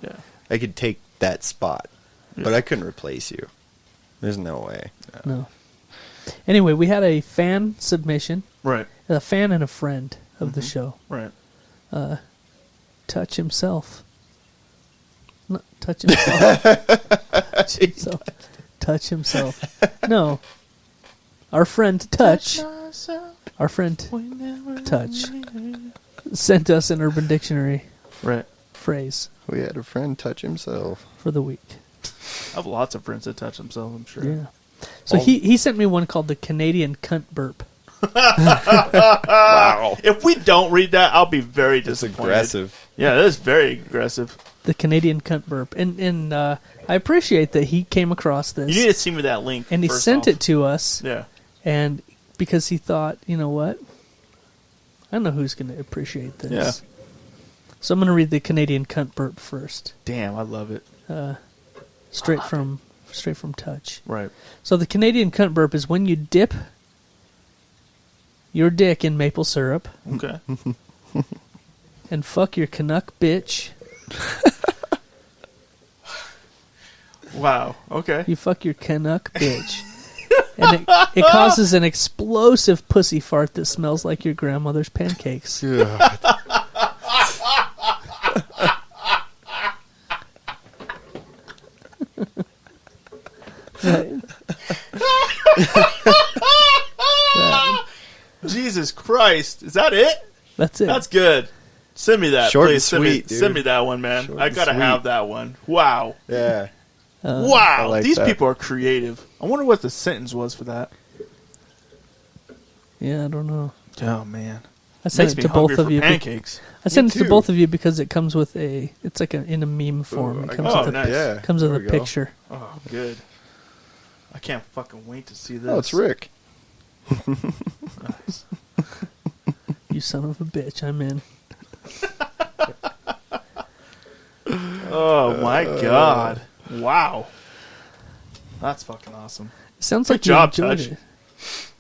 Yeah. I could take that spot, but I couldn't replace you. There's no way. No. Anyway, we had a fan submission. Right. A fan and a friend of the show. Right. Touch himself. No, touch himself. Touch himself. No. Our friend Touch. Our friend Touch sent us an Urban Dictionary phrase. We had a friend touch himself for the week. I have lots of friends that touch themselves, I'm sure. Yeah. So he sent me one called the Canadian Cunt Burp. Wow. If we don't read that, I'll be very disappointed. Aggressive. Yeah, that is very aggressive. The Canadian Cunt Burp. And I appreciate that he came across this. You need to send me that link. And he sent it to us. Yeah. And because he thought, you know what? I don't know who's going to appreciate this. Yeah. So I'm going to read the Canadian Cunt Burp first. Damn, I love it. Straight from Touch. Right. So the Canadian Cunt Burp is when you dip your dick in maple syrup. Okay. And fuck your Canuck bitch. Wow. Okay. You fuck your Canuck bitch. And it causes an explosive pussy fart that smells like your grandmother's pancakes. God. Jesus Christ. Is that it? That's it. That's good. Send me that, Short please. and sweet, Send me dude. that one, man. Short I and gotta sweet. have that one. Wow. Yeah. Wow. I like These that. people are creative. I wonder what the sentence was for that. Yeah, I don't know. Oh, man. I sent Makes it me to both hungry of for you. pancakes. I sent it to too. both of you because it comes with it's like in a meme form. It comes with a, nice. Yeah. comes with There a we go. picture. Oh, good. I can't fucking wait to see this. Oh, it's Rick. Nice. You son of a bitch, I'm in. Oh my god! Wow, that's fucking awesome. Sounds Good like job, you enjoyed Touch. it.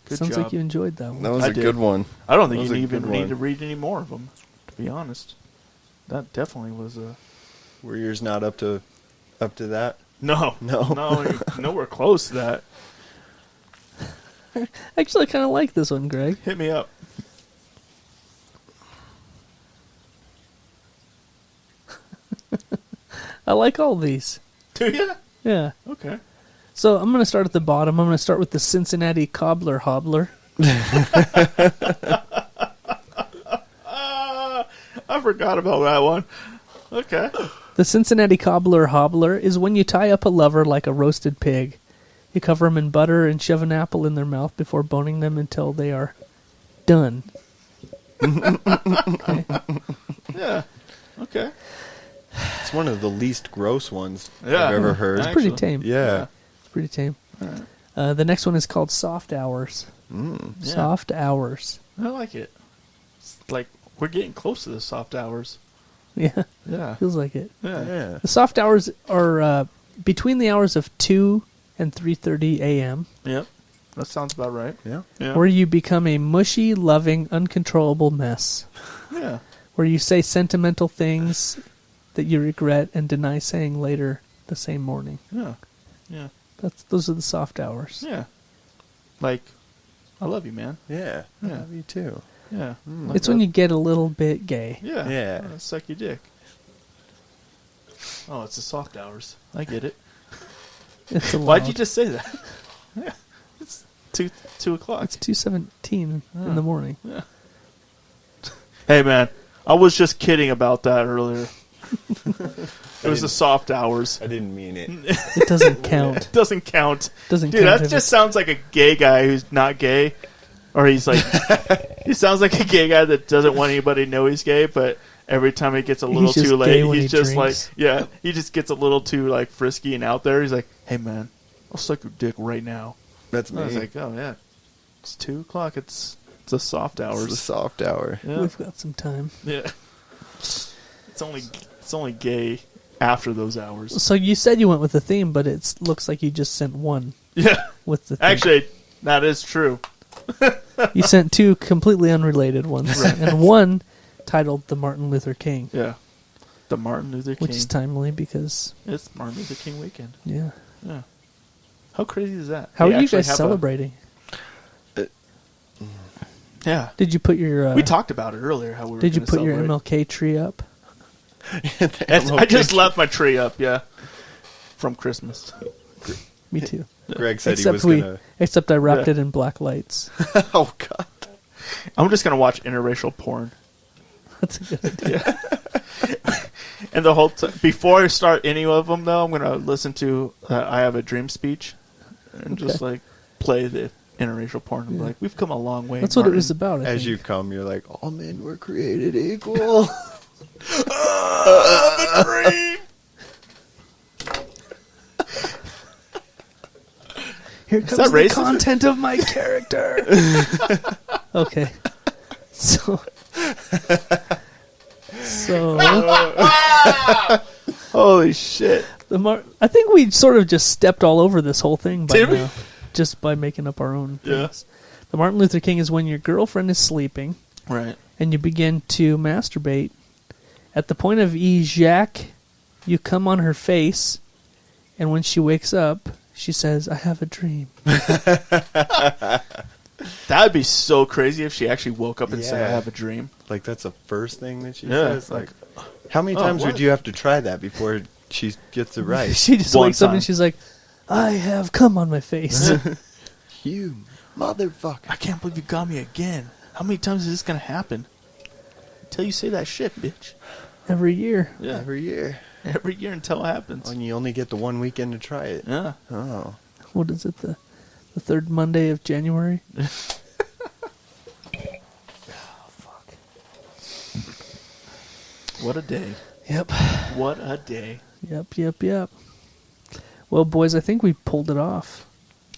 Good Sounds job. like you enjoyed that one. That was I a did. good one. I don't think That you was a even good need one. to read any more of them. To be honest, that definitely was a Were yours not up to that? no, nowhere close to that. Actually, I kind of like this one, Greg. Hit me up. I like all these. Do you? Yeah. Okay. So I'm going to start at the bottom. I'm going to start with the Cincinnati Cobbler Hobbler. I forgot about that one. Okay. The Cincinnati Cobbler Hobbler is when you tie up a lover like a roasted pig. You cover them in butter and shove an apple in their mouth before boning them until they are done. Okay. Yeah. Okay. It's one of the least gross ones Yeah. I've ever heard. It's pretty Actually, tame. Yeah. It's pretty tame. The next one is called Soft Hours. Yeah. Soft Hours. I like it. It's like we're getting close to the soft hours. Yeah, Yeah. feels like it. Yeah. Yeah. The soft hours are between the hours of 2 and 3:30 a.m., Yep. That sounds about right. Yeah. Yeah. where you become a mushy, loving, uncontrollable mess. Yeah. Where you say sentimental things that you regret and deny saying later the same morning. Yeah. Yeah. Those are the soft hours. Yeah. Like, I love you, man. Yeah. Yeah. Me too. Yeah. It's when you get a little bit gay. Yeah. Yeah. Suck your dick. Oh, it's the soft hours. I get it. It's allowed. Why'd you just say that? Yeah. It's 2 o'clock. It's 2:17 in the morning. Hey, man. I was just kidding about that earlier. It was the soft hours. I didn't mean it. It doesn't count. It doesn't count. Doesn't Dude, count that if just sounds like a gay guy who's not gay. Or he's like, he sounds like a gay guy that doesn't want anybody to know he's gay, but every time he gets a little just too gay late, when he's he just drinks. like, yeah, he just gets a little too like frisky and out there. He's like, hey man, I'll suck your dick right now. That's And me. I was like, oh yeah, it's 2 o'clock. It's the soft It's the hours. soft hour. Yeah, We've got some time. yeah. It's only gay after those hours. So you said you went with the theme, but it looks like you just sent one Yeah, with the theme. actually, that is true. You sent 2 completely unrelated ones, and one titled "The Martin Luther King," Yeah, the Martin Luther King. which is timely because It's Martin Luther King weekend. yeah. Yeah. How crazy is that? How They are you actually guys have celebrating? Yeah. Did you put your We talked about it earlier. How we were. Did you gonna put your celebrate. MLK tree up? I just left my tree up. Yeah. From Christmas. Me too. Greg said he Except was we, gonna. except I wrapped Yeah. it in black lights. Oh God. I'm just gonna watch interracial porn. That's a good idea. And the whole before I start any of them, though, I'm gonna listen to "I Have a Dream" speech, and just like play the interracial porn. I'm like, we've come a long way. That's what it Martin. was about. I As think. you come, you're like, all men were created equal. Dream. Here comes that the racist? content of my character. Okay. So Holy shit! I think we sort of just stepped all over this whole thing by Did we? now, just by making up our own Yeah. things. The Martin Luther King is when your girlfriend is sleeping Right. and you begin to masturbate. At the point of ejac, you come on her face, and when she wakes up, she says, "I have a dream." That'd be so crazy if she actually woke up and said, "I Yeah. have a dream." Like that's the first thing that she Yeah, says. Like, how many times what? would you have to try that before she gets it right? She just One wakes up time. and she's like, "I have cum on my face." You motherfucker. I can't believe you got me again. How many times is this gonna happen? Until you say that shit, bitch. Every year. Yeah, Every year. every year until it happens. And you only get the 1 weekend to try it. Yeah. Oh. What is it, the third Monday of January? What a day. Yep. What a day. Yep. Well, boys, I think we pulled it off.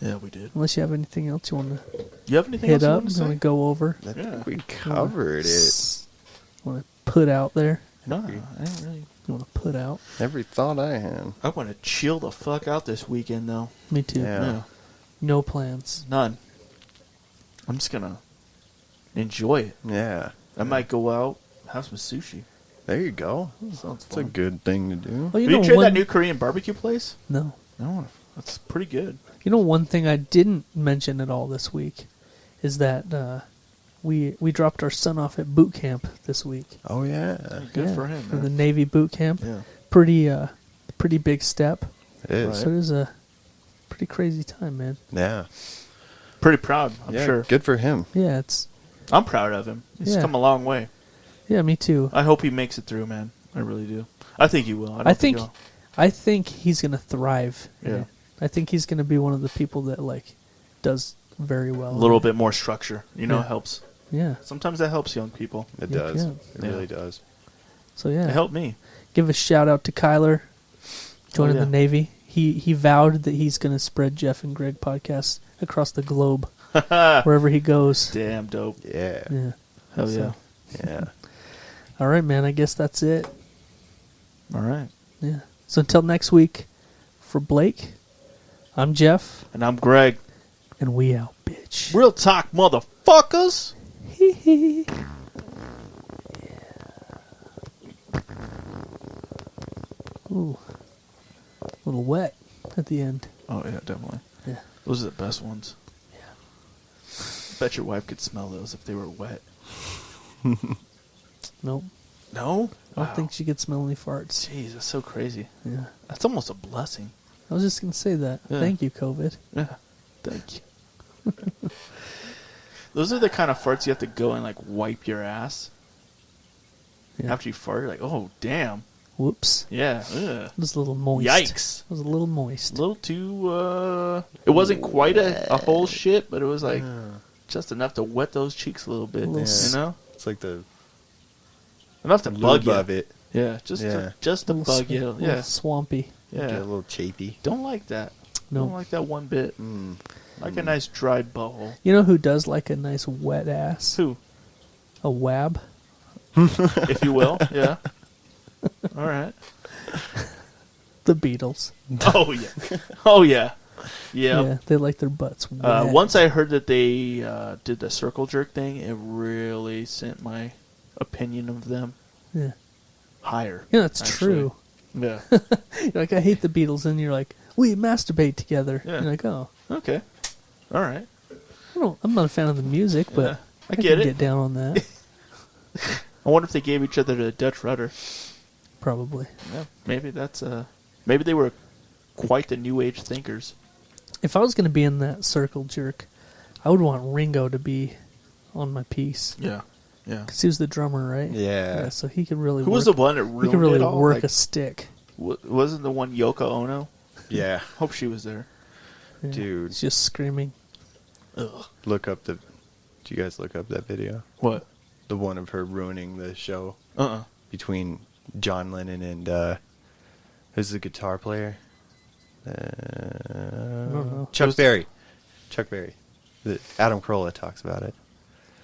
Yeah, we did. Unless you have anything else you want to You have anything hit else you up, want to want to say? go over, I Yeah. think we covered it. want to put out there. No, I ain't really. You want to put out? Every thought I had. I want to chill the fuck out this weekend, though. Me too. Yeah. No plans. None. I'm just gonna enjoy it. Yeah. I might go out, have some sushi. There you go. Sounds That's a good thing to do. Well, Have you tried that new Korean barbecue place? No. No, that's pretty good. You know, one thing I didn't mention at all this week is that we dropped our son off at boot camp this week. Oh, yeah. Good for him, For man. the Navy boot camp. Yeah. Pretty big step. It is. So it was a pretty crazy time, man. Yeah. Pretty proud, I'm Yeah, sure. good for him. Yeah, I'm proud of him. He's Yeah. come a long way. yeah, me too. I hope he makes it through, man. I really do. I think he will. I think he's gonna thrive. in Yeah. it. I think he's gonna be one of the people that does very well. a little bit more structure, Yeah. helps. Yeah. Sometimes that helps young people. It Yeah, does. yeah. It really does. So yeah, It helped me. give a shout out to Kyler joining yeah. the Navy. He vowed that he's gonna spread Jeff and Greg podcasts across the globe wherever he goes. Damn dope. Yeah. Yeah. Hell So- yeah. Yeah. All right, man. I guess that's it. All right. Yeah. So until next week, for Blake, I'm Jeff, And I'm Greg. and we out, bitch. Real talk, motherfuckers. Ooh, a little wet at the end. Oh, yeah, definitely. Yeah. Those are the best ones. Yeah. Bet your wife could smell those if they were wet. Nope. No? I don't think she could smell any farts. Jeez, that's so crazy. Yeah. That's almost a blessing. I was just gonna say that. Yeah. Thank you, COVID. Yeah. Thank you. Those are the kind of farts you have to go and wipe your ass. Yeah. After you fart, you're like, oh, damn. Whoops. Yeah. Ugh. It was a little moist. Yikes. It was a little moist. A little too, it wasn't quite a whole shit, but it was just enough to wet those cheeks a little bit. A little you know? It's like the Enough to bug you. lube of it. Yeah, just to Little bug sw- you. little Yeah. swampy. Get a Yeah. little chafy. Don't like that. No. Don't like that one bit. Like a nice dry butthole. You know who does like a nice wet ass? Who? A wab. If you will. Yeah. All right. The Beatles. Oh, yeah. Oh, yeah. Yeah. Yeah, they like their butts wet. Once I heard that they did the circle jerk thing, it really sent my opinion of them Yeah. higher. Yeah, that's actually. true. Yeah. You're like, I hate the Beatles, and you're like, we masturbate together. Yeah. You're like, oh, Okay. All right. I'm not a fan of the music, but Yeah. I can get it. get down on that. I wonder if they gave each other the Dutch rudder. Probably. Yeah. Maybe that's maybe they were quite the new age thinkers. If I was going to be in that circle jerk, I would want Ringo to be on my piece. Yeah. Yeah. Because he was the drummer, right? Yeah. So he could really Who work, was the one that he ruined could really it all? work Like, a stick. wasn't the one Yoko Ono? Yeah. Hope she was there. Yeah. Dude. He's just screaming. Ugh. Look up the... Do you guys look up that video? What? The one of her ruining the show Uh-uh. between John Lennon and... who's the guitar player? I don't know. Chuck Berry. Chuck Berry. Adam Carolla talks about it.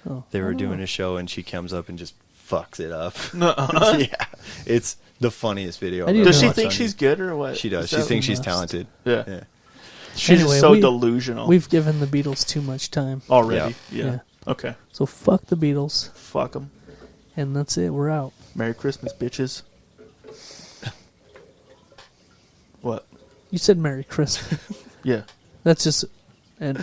Oh, They I were don't doing know. a show and she comes up and just fucks it up. Nuh-uh. Yeah. It's the funniest video. I I've do ever Does she watched think on she's YouTube. good or what? She does. Is She that- thinks she's must. talented. Yeah. Yeah. She's Anyway, just so we- delusional. We've given the Beatles too much time. already. Yeah. Yeah. Yeah. Okay. So fuck the Beatles. Fuck them. And that's it. We're out. Merry Christmas, bitches. What? You said Merry Christmas. Yeah. That's just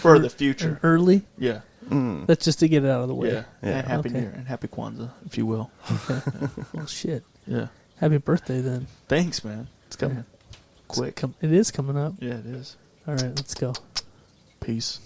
For the future. an early. Yeah. That's just to get it out of the way. Yeah. Yeah. And Happy Okay. New Year and Happy Kwanzaa, if you will. Well, shit. Yeah. Happy birthday then. Thanks, man. It's coming. Quick. It is coming up. Yeah, it is. All right, let's go. Peace.